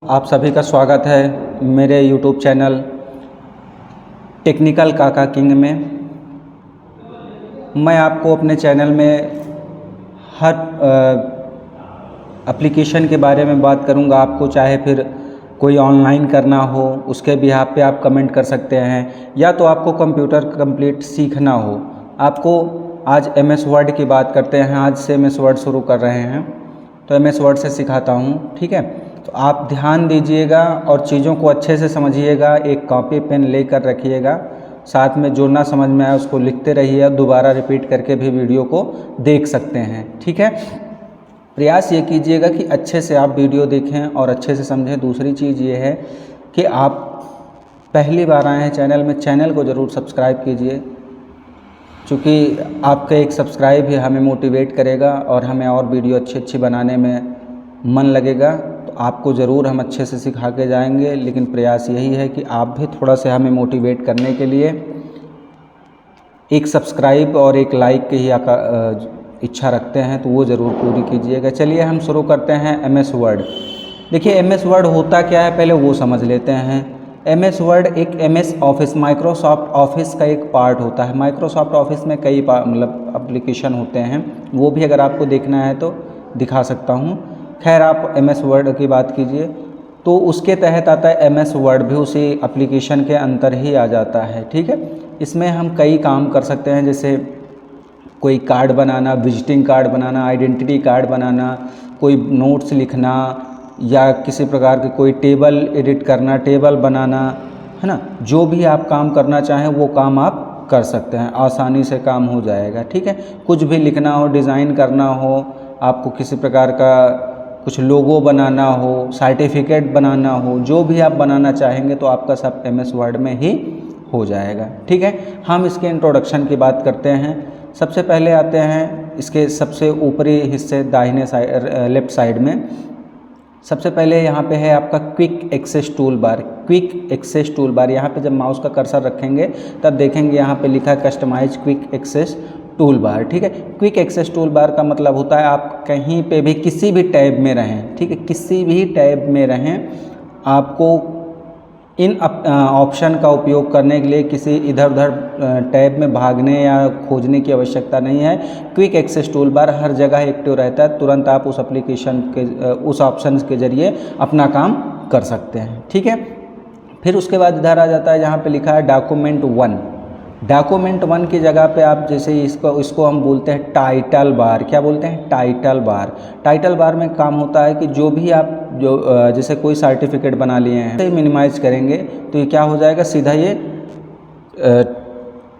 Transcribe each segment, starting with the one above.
आप सभी का स्वागत है मेरे YouTube चैनल टेक्निकल काका किंग में। मैं आपको अपने चैनल में हर एप्लीकेशन के बारे में बात करूंगा। आपको चाहे फिर कोई ऑनलाइन करना हो उसके बिहाफ पे आप कमेंट कर सकते हैं, या तो आपको कंप्यूटर कंप्लीट सीखना हो। आपको आज MS वर्ड की बात करते हैं। आज से MS वर्ड शुरू कर रहे हैं तो MS वर्ड से सिखाता हूँ, ठीक है। तो आप ध्यान दीजिएगा और चीज़ों को अच्छे से समझिएगा। एक कॉपी पेन लेकर रखिएगा, साथ में जो ना समझ में आए उसको लिखते रहिए, दोबारा रिपीट करके भी वीडियो को देख सकते हैं, ठीक है। प्रयास ये कीजिएगा कि अच्छे से आप वीडियो देखें और अच्छे से समझें। दूसरी चीज़ ये है कि आप पहली बार आए हैं चैनल में, चैनल को ज़रूर सब्सक्राइब कीजिए, क्योंकि आपका एक सब्सक्राइब ही हमें मोटिवेट करेगा और हमें और वीडियो अच्छी बनाने में मन लगेगा। तो आपको ज़रूर हम अच्छे से सिखा के जाएंगे, लेकिन प्रयास यही है कि आप भी थोड़ा सा हमें मोटिवेट करने के लिए एक सब्सक्राइब और एक लाइक की ही इच्छा रखते हैं, तो वो ज़रूर पूरी कीजिएगा। चलिए हम शुरू करते हैं MS वर्ड। देखिए MS वर्ड होता क्या है पहले वो समझ लेते हैं। MS वर्ड एक MS ऑफिस, माइक्रोसॉफ्ट ऑफिस का एक पार्ट होता है। माइक्रोसॉफ्ट ऑफिस में कई मतलब एप्लीकेशन होते हैं, वो भी अगर आपको देखना है तो दिखा सकता हूँ। खैर आप MS वर्ड की बात कीजिए तो उसके तहत आता है MS वर्ड, भी उसी एप्लीकेशन के अंदर ही आ जाता है, ठीक है। इसमें हम कई काम कर सकते हैं, जैसे कोई कार्ड बनाना, विजिटिंग कार्ड बनाना, आइडेंटिटी कार्ड बनाना, कोई नोट्स लिखना, या किसी प्रकार के कोई टेबल एडिट करना, टेबल बनाना, है ना। जो भी आप काम करना चाहें वो काम आप कर सकते हैं, आसानी से काम हो जाएगा, ठीक है। कुछ भी लिखना हो, डिज़ाइन करना हो, आपको किसी प्रकार का कुछ लोगो बनाना हो, सर्टिफिकेट बनाना हो, जो भी आप बनाना चाहेंगे तो आपका सब MS वर्ड में ही हो जाएगा, ठीक है। हम इसके इंट्रोडक्शन की बात करते हैं। सबसे पहले आते हैं इसके सबसे ऊपरी हिस्से, दाहिने साइड लेफ्ट साइड में। सबसे पहले यहाँ पे है आपका quick access tool bar. Quick access tool bar, यहाँ पे जब माउस का कर्सर रखेंगे तब देखेंगे यहाँ पे लिखा है customise quick access tool bar, ठीक है। क्विक एक्सेस टूल बार का मतलब होता है आप कहीं पे भी किसी भी टैब में रहें, ठीक है, किसी भी टैब में रहें, आपको इन ऑप्शन का उपयोग करने के लिए किसी इधर उधर टैब में भागने या खोजने की आवश्यकता नहीं है। क्विक एक्सेस टूल बार हर जगह एक्टिव रहता है, तुरंत आप उस एप्लीकेशन के उस ऑप्शन के ज़रिए अपना काम कर सकते हैं, ठीक है। फिर उसके बाद इधर आ जाता है जहाँ पे लिखा है डॉक्यूमेंट 1। डॉक्यूमेंट 1 की जगह पे आप जैसे इसको हम बोलते हैं टाइटल बार। क्या बोलते हैं? Title bar. टाइटल बार में काम होता है कि जो भी आप जैसे कोई सर्टिफिकेट बना लिए हैं, इसे मिनिमाइज करेंगे तो ये क्या हो जाएगा, सीधा ये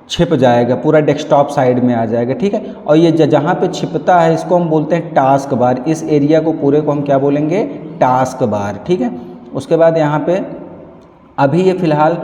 छिप जाएगा, पूरा डेस्कटॉप साइड में आ जाएगा, ठीक है। और ये जहाँ पे छिपता है इसको हम बोलते हैं टास्क बार। इस एरिया को पूरे को हम क्या बोलेंगे? टास्क बार, ठीक है। उसके बाद यहाँ पे अभी ये फिलहाल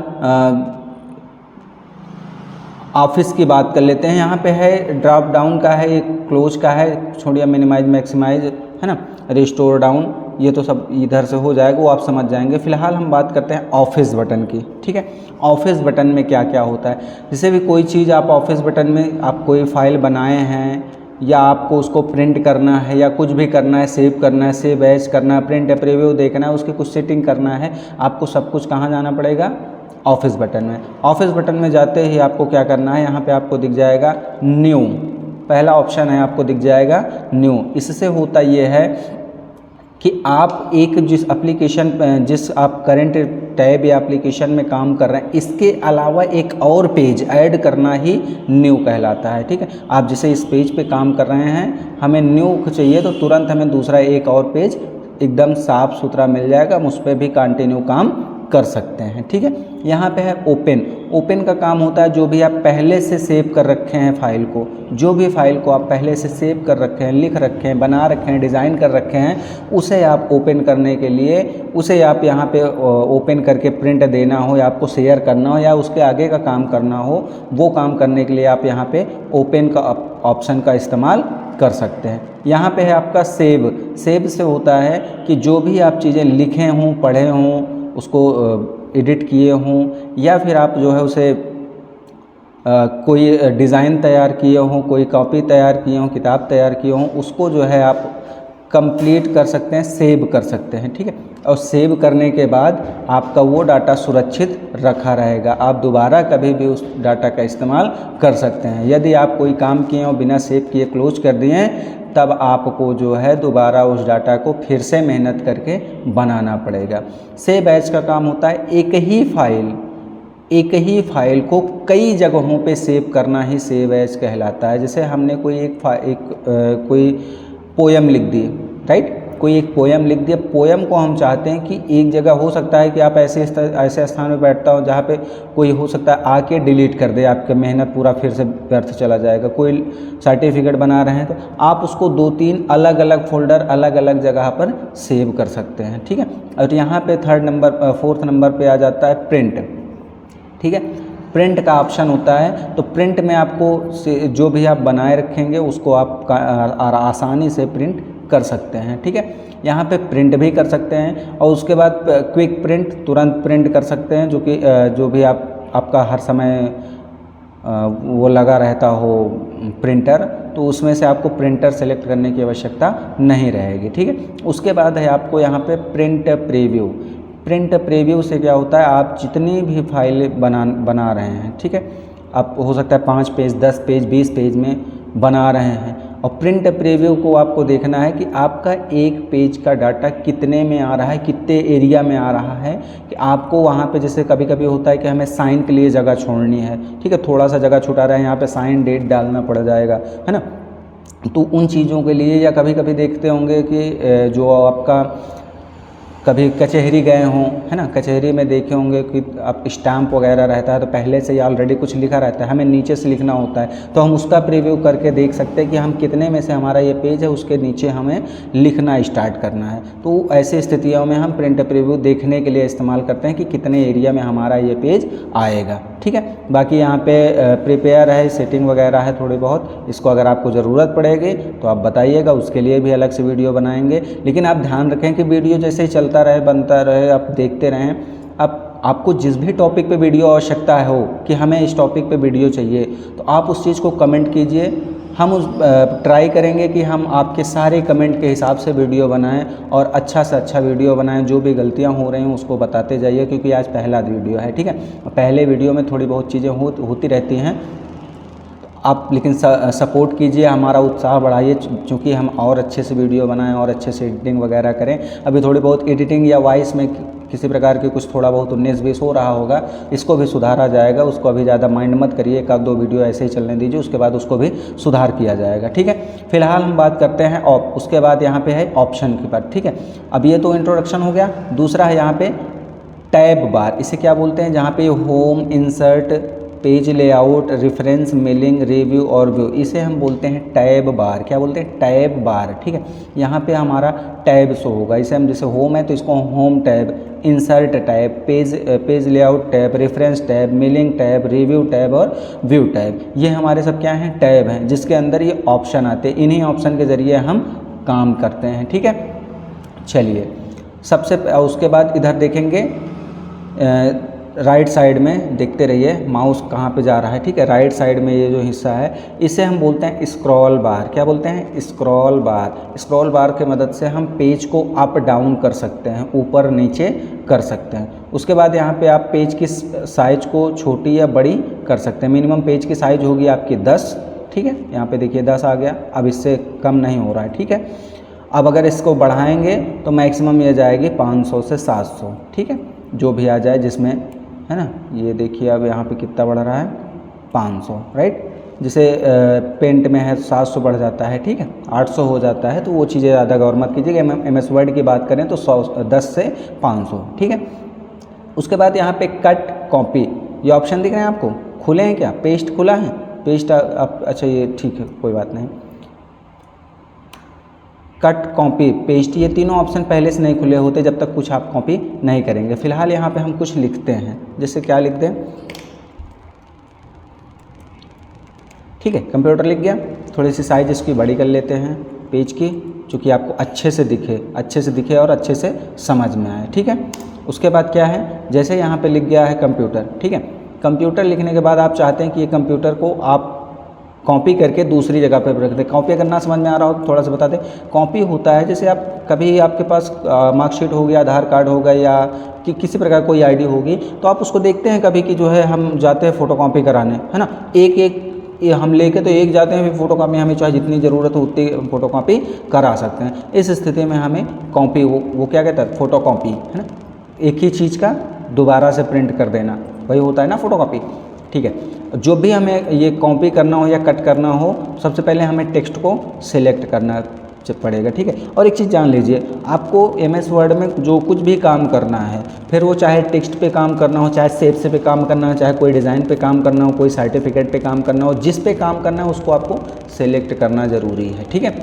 ऑफिस की बात कर लेते हैं। यहाँ पे है ड्रॉप डाउन का है, एक क्लोज का है, छोड़िए मिनिमाइज मैक्सिमाइज, है ना, रिस्टोर डाउन, ये तो सब इधर से हो जाएगा, वो आप समझ जाएंगे। फिलहाल हम बात करते हैं ऑफिस बटन की, ठीक है। ऑफिस बटन में क्या क्या होता है, जैसे भी कोई चीज़ आप ऑफिस बटन में आप कोई फाइल बनाए हैं या आपको उसको प्रिंट करना है या कुछ भी करना है, सेव करना है, सेव एज करना है, प्रिंट प्रीव्यू देखना है, उसकी कुछ सेटिंग करना है, आपको सब कुछ कहाँ जाना पड़ेगा? ऑफिस बटन में। ऑफिस बटन में जाते ही आपको क्या करना है, यहाँ पे आपको दिख जाएगा न्यू, पहला ऑप्शन है, आपको दिख जाएगा न्यू। इससे होता ये है कि आप एक जिस एप्लीकेशन जिस आप करंट टैब या एप्लीकेशन में काम कर रहे हैं, इसके अलावा एक और पेज ऐड करना ही न्यू कहलाता है, ठीक है। आप जैसे इस पेज पे काम कर रहे हैं, हमें न्यू चाहिए तो तुरंत हमें दूसरा एक और पेज एकदम साफ सुथरा मिल जाएगा, हम उस पर भी कंटिन्यू काम कर सकते हैं, ठीक है। यहाँ पे है ओपन। ओपन का काम होता है जो भी आप पहले से सेव कर रखे हैं फाइल को, जो भी फाइल को आप पहले से सेव कर रखे हैं, लिख रखे हैं, बना रखे हैं, डिज़ाइन कर रखे हैं, उसे आप ओपन करने के लिए, उसे आप यहाँ पे ओपन करके प्रिंट देना हो या आपको शेयर करना हो या उसके आगे का काम करना हो, वो काम करने के लिए आप यहाँ पे ओपन का ऑप्शन का इस्तेमाल कर सकते हैं। यहाँ पे है आपका सेव। सेव से होता है कि जो भी आप चीज़ें लिखे हों, पढ़े हों, उसको एडिट किए हों, या फिर आप जो है उसे कोई डिज़ाइन तैयार किए हों, कोई कॉपी तैयार किए हों, किताब तैयार किए हों, उसको जो है आप कंप्लीट कर सकते हैं, सेव कर सकते हैं, ठीक है। और सेव करने के बाद आपका वो डाटा सुरक्षित रखा रहेगा, आप दोबारा कभी भी उस डाटा का इस्तेमाल कर सकते हैं। यदि आप कोई काम किए और बिना सेव किए क्लोज कर दिए हैं, तब आपको जो है दोबारा उस डाटा को फिर से मेहनत करके बनाना पड़ेगा। सेव एज का काम होता है एक ही फाइल को कई जगहों पे सेव करना ही सेव एज कहलाता है। जैसे हमने कोई कोई पोयम लिख दी, राइट, कोई एक पोयम लिख दिया, पोयम को हम चाहते हैं कि एक जगह, हो सकता है कि आप ऐसे स्थान में बैठता हो जहाँ पे कोई हो सकता है आके डिलीट कर दे, आपका मेहनत पूरा फिर से व्यर्थ चला जाएगा। कोई सर्टिफिकेट बना रहे हैं तो आप उसको 2-3 अलग अलग फोल्डर, अलग अलग जगह पर सेव कर सकते हैं, ठीक है। और यहाँ पे 4th नंबर पे आ जाता है प्रिंट, ठीक है। प्रिंट का ऑप्शन होता है, तो प्रिंट में आपको जो भी आप बनाए रखेंगे उसको आप आसानी से प्रिंट कर सकते हैं, ठीक है। यहाँ पे प्रिंट भी कर सकते हैं, और उसके बाद क्विक प्रिंट, तुरंत प्रिंट कर सकते हैं, जो भी आपका हर समय वो लगा रहता हो प्रिंटर, तो उसमें से आपको प्रिंटर सेलेक्ट करने की आवश्यकता नहीं रहेगी, ठीक है। उसके बाद है आपको यहाँ पे प्रिंट प्रीव्यू। प्रिंट प्रीव्यू से क्या होता है, आप जितनी भी फाइलें बना रहे हैं, ठीक है, आप हो सकता है 5 पेज, 10 पेज, 20 पेज में बना रहे हैं, और प्रिंट प्रीव्यू को आपको देखना है कि आपका एक पेज का डाटा कितने में आ रहा है, कितने एरिया में आ रहा है, कि आपको वहाँ पे जैसे कभी कभी होता है कि हमें साइन के लिए जगह छोड़नी है, ठीक है, थोड़ा सा जगह छुटा रहा है, यहाँ पे साइन डेट डालना पड़ जाएगा, है ना। तो उन चीज़ों के लिए, या कभी कभी देखते होंगे कि जो आपका कभी कचहरी गए हों, है ना, कचहरी में देखे होंगे कि आप स्टैम्प वगैरह रहता है, तो पहले से ही ऑलरेडी कुछ लिखा रहता है, हमें नीचे से लिखना होता है, तो हम उसका प्रीव्यू करके देख सकते हैं कि हम कितने में से हमारा ये पेज है, उसके नीचे हमें लिखना स्टार्ट करना है। तो ऐसी स्थितियों में हम प्रिंट प्रीव्यू देखने के लिए इस्तेमाल करते हैं कि कितने एरिया में हमारा ये पेज आएगा, ठीक है। बाकी यहाँ पे प्रिपेयर है, सेटिंग वगैरह है थोड़ी बहुत, इसको अगर आपको ज़रूरत पड़ेगी तो आप बताइएगा, उसके लिए भी अलग से वीडियो बनाएंगे। लेकिन आप ध्यान रखें कि वीडियो जैसे ही चलता रहे, बनता रहे, आप देखते रहें। अब आपको जिस भी टॉपिक पे वीडियो आवश्यकता हो कि हमें इस टॉपिक पे वीडियो चाहिए, तो आप उस चीज़ को कमेंट कीजिए, हम ट्राई करेंगे कि हम आपके सारे कमेंट के हिसाब से वीडियो बनाएं, और अच्छा से अच्छा वीडियो बनाएं। जो भी गलतियां हो रही हैं उसको बताते जाइए, क्योंकि आज पहला वीडियो है, ठीक है। पहले वीडियो में थोड़ी बहुत चीज़ें होती रहती हैं, आप लेकिन सपोर्ट कीजिए, हमारा उत्साह बढ़ाइए, क्योंकि हम और अच्छे से वीडियो बनाएं और अच्छे से एडिटिंग वगैरह करें। अभी थोड़ी बहुत एडिटिंग या वॉइस में किसी प्रकार की कुछ थोड़ा बहुत 19-20 हो रहा होगा, इसको भी सुधारा जाएगा। उसको अभी ज़्यादा माइंड मत करिए, 1-2 वीडियो ऐसे ही चलने दीजिए, उसके बाद उसको भी सुधार किया जाएगा, ठीक है। फिलहाल हम बात करते हैं उसके बाद यहाँ पे है ऑप्शन की बात, ठीक है। अब ये तो इंट्रोडक्शन हो गया। दूसरा है यहाँ पे टैब बार, इसे क्या बोलते हैं, जहाँ पे home, insert, page layout, reference, mailing, review और व्यू, इसे हम बोलते हैं टैब बार। क्या बोलते हैं, टैब बार, ठीक है। यहाँ पे हमारा टैब शो होगा, इसे हम, जैसे होम है तो इसको home tab, insert tab, page layout tab, reference tab, mailing tab, review tab और व्यू टैब, ये हमारे सब क्या हैं, टैब हैं, जिसके अंदर ये ऑप्शन आते हैं। इन्हीं ऑप्शन के ज़रिए हम काम करते हैं, ठीक है। चलिए, उसके बाद इधर देखेंगे, राइट साइड में देखते रहिए माउस कहाँ पे जा रहा है, ठीक है। राइट साइड में ये जो हिस्सा है, इसे हम बोलते हैं स्क्रॉल बार। क्या बोलते हैं, स्क्रॉल बार। स्क्रॉल बार की मदद से हम पेज को अप डाउन कर सकते हैं, ऊपर नीचे कर सकते हैं। उसके बाद यहाँ पे आप पेज की साइज को छोटी या बड़ी कर सकते हैं। मिनिमम पेज की साइज होगी आपकी 10, ठीक है। यहाँ पे देखिए 10 आ गया, अब इससे कम नहीं हो रहा है, ठीक है। अब अगर इसको बढ़ाएंगे तो मैक्सिमम ये जाएगी 500 से 700, ठीक है, जो भी आ जाए जिसमें, है ना। ये देखिए अब यहाँ पे कितना बढ़ रहा है, 500, राइट। जैसे पेंट में है 700 बढ़ जाता है, ठीक है, 800 हो जाता है, तो वो चीज़ें ज़्यादा गौर मत कीजिएगा। MS वर्ड की बात करें तो 10 से 500, ठीक है। उसके बाद यहाँ पे कट कॉपी, ये ऑप्शन दिख रहे हैं आपको, खुले हैं क्या, पेस्ट खुला है, पेस्ट आप, अच्छा ये ठीक है, कोई बात नहीं। कट, कॉपी, पेस्ट, ये तीनों ऑप्शन पहले से नहीं खुले होते जब तक कुछ आप कॉपी नहीं करेंगे। फिलहाल यहाँ पे हम कुछ लिखते हैं, जैसे क्या लिख दें, ठीक है, कंप्यूटर लिख गया। थोड़ी सी साइज इसकी बड़ी कर लेते हैं पेज की, चूँकि आपको अच्छे से दिखे और अच्छे से समझ में आए, ठीक है। उसके बाद क्या है, जैसे यहाँ पे लिख गया है कंप्यूटर, ठीक है। कंप्यूटर लिखने के बाद आप चाहते हैं कि ये कंप्यूटर को आप कॉपी करके दूसरी जगह पर रख दें। कॉपी अगर ना समझ में आ रहा हो तो थोड़ा सा बता दें। कॉपी होता है जैसे आप कभी आपके पास मार्कशीट हो गया, आधार कार्ड होगा या कि किसी प्रकार कोई आईडी होगी, तो आप उसको देखते हैं कभी कि जो है हम जाते हैं फ़ोटोकॉपी कराने, है ना, एक एक ये हम लेके तो एक जाते हैं, फिर फ़ोटोकॉपी हमें चाहे जितनी ज़रूरत हो उतनी फ़ोटोकॉपी करा सकते हैं। इस स्थिति में हमें कॉपी वो क्या कहता है, फ़ोटोकॉपी, है ना, एक ही चीज़ का दोबारा से प्रिंट कर देना, वही होता है ना फ़ोटोकॉपी। ठीक है, जो भी हमें ये कॉपी करना हो या कट करना हो, सबसे पहले हमें टेक्स्ट को सिलेक्ट करना पड़ेगा। ठीक है, और एक चीज़ जान लीजिए, आपको MS वर्ड में जो कुछ भी काम करना है, फिर वो चाहे टेक्स्ट पे काम करना हो, चाहे शेप से पे काम करना हो, चाहे कोई डिज़ाइन पे काम करना हो, कोई सर्टिफिकेट पे काम करना हो, जिस पे काम करना है उसको आपको सेलेक्ट करना ज़रूरी है। ठीक है,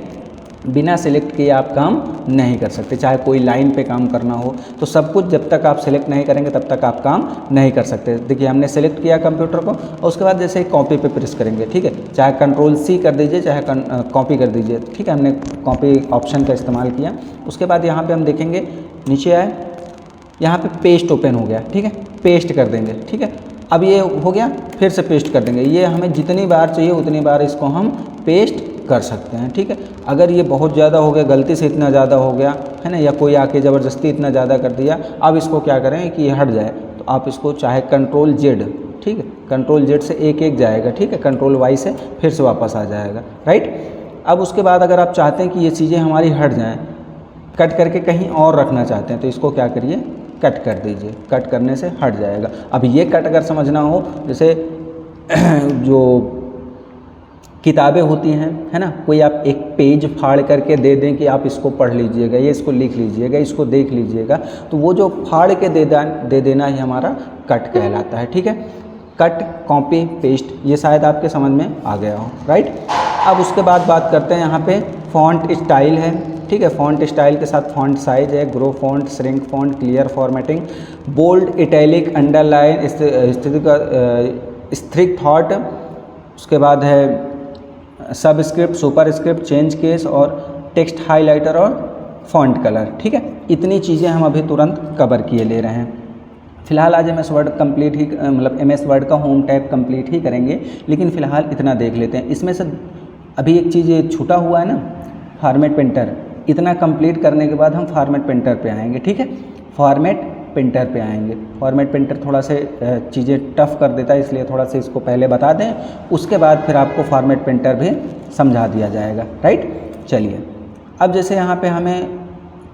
बिना सेलेक्ट किए आप काम नहीं कर सकते। चाहे कोई लाइन पे काम करना हो, तो सब कुछ जब तक आप सेलेक्ट नहीं करेंगे तब तक आप काम नहीं कर सकते। देखिए हमने सेलेक्ट किया कंप्यूटर को, और उसके बाद जैसे कॉपी पे प्रेस करेंगे, ठीक है, चाहे Ctrl+C कर दीजिए, चाहे कॉपी कर दीजिए। ठीक है, हमने कॉपी ऑप्शन का इस्तेमाल किया। उसके बाद यहाँ पर हम देखेंगे, नीचे आए, यहाँ पर पेस्ट ओपन हो गया। ठीक है, पेस्ट कर देंगे। ठीक है, अब ये हो गया, फिर से पेस्ट कर देंगे। ये हमें जितनी बार चाहिए उतनी बार इसको हम पेस्ट कर सकते हैं। ठीक है, अगर ये बहुत ज़्यादा हो गया, गलती से इतना ज़्यादा हो गया, है ना, या कोई आके ज़बरदस्ती इतना ज़्यादा कर दिया, अब इसको क्या करें कि ये हट जाए, तो आप इसको चाहे Ctrl+Z, ठीक है, Ctrl+Z से एक एक जाएगा। ठीक है, Ctrl+Y से फिर से वापस आ जाएगा। राइट, अब उसके बाद अगर आप चाहते हैं कि ये चीज़ें हमारी हट जाएँ, कट करके कहीं और रखना चाहते हैं, तो इसको क्या करिए, कट कर दीजिए। कट करने से हट जाएगा। अब ये कट अगर समझना हो, जैसे जो किताबें होती हैं, है ना, कोई आप एक पेज फाड़ करके दे दें कि आप इसको पढ़ लीजिएगा, ये इसको लिख लीजिएगा, इसको देख लीजिएगा, तो वो जो फाड़ के दे देना ही हमारा कट कहलाता है। ठीक है, कट, कॉपी, पेस्ट, ये शायद आपके समझ में आ गया हो। राइट, अब उसके बाद बात करते हैं, यहाँ पे फॉन्ट स्टाइल है। ठीक है, फॉन्ट स्टाइल के साथ फॉन्ट साइज है, grow font, shrink font, clear formatting, bold, italic, underline, strikethrough, उसके बाद है सबस्क्रिप्ट, सुपरस्क्रिप्ट, चेंज केस और टेक्स्ट हाइलाइटर और फॉन्ट कलर। ठीक है, इतनी चीज़ें हम अभी तुरंत कवर किए ले रहे हैं। फिलहाल आज MS वर्ड कंप्लीट ही, मतलब MS वर्ड का होम टैब कंप्लीट ही करेंगे, लेकिन फ़िलहाल इतना देख लेते हैं। इसमें से अभी एक चीज़ छूटा हुआ है ना, फॉर्मेट पेंटर। इतना कंप्लीट करने के बाद हम फॉर्मेट पेंटर पे आएंगे। ठीक है, फॉर्मेट पेंटर पे आएंगे। फॉर्मेट पेंटर थोड़ा से चीज़ें टफ कर देता है, इसलिए थोड़ा सा इसको पहले बता दें, उसके बाद फिर आपको फॉर्मेट पेंटर भी समझा दिया जाएगा। राइट, चलिए अब जैसे यहाँ पे हमें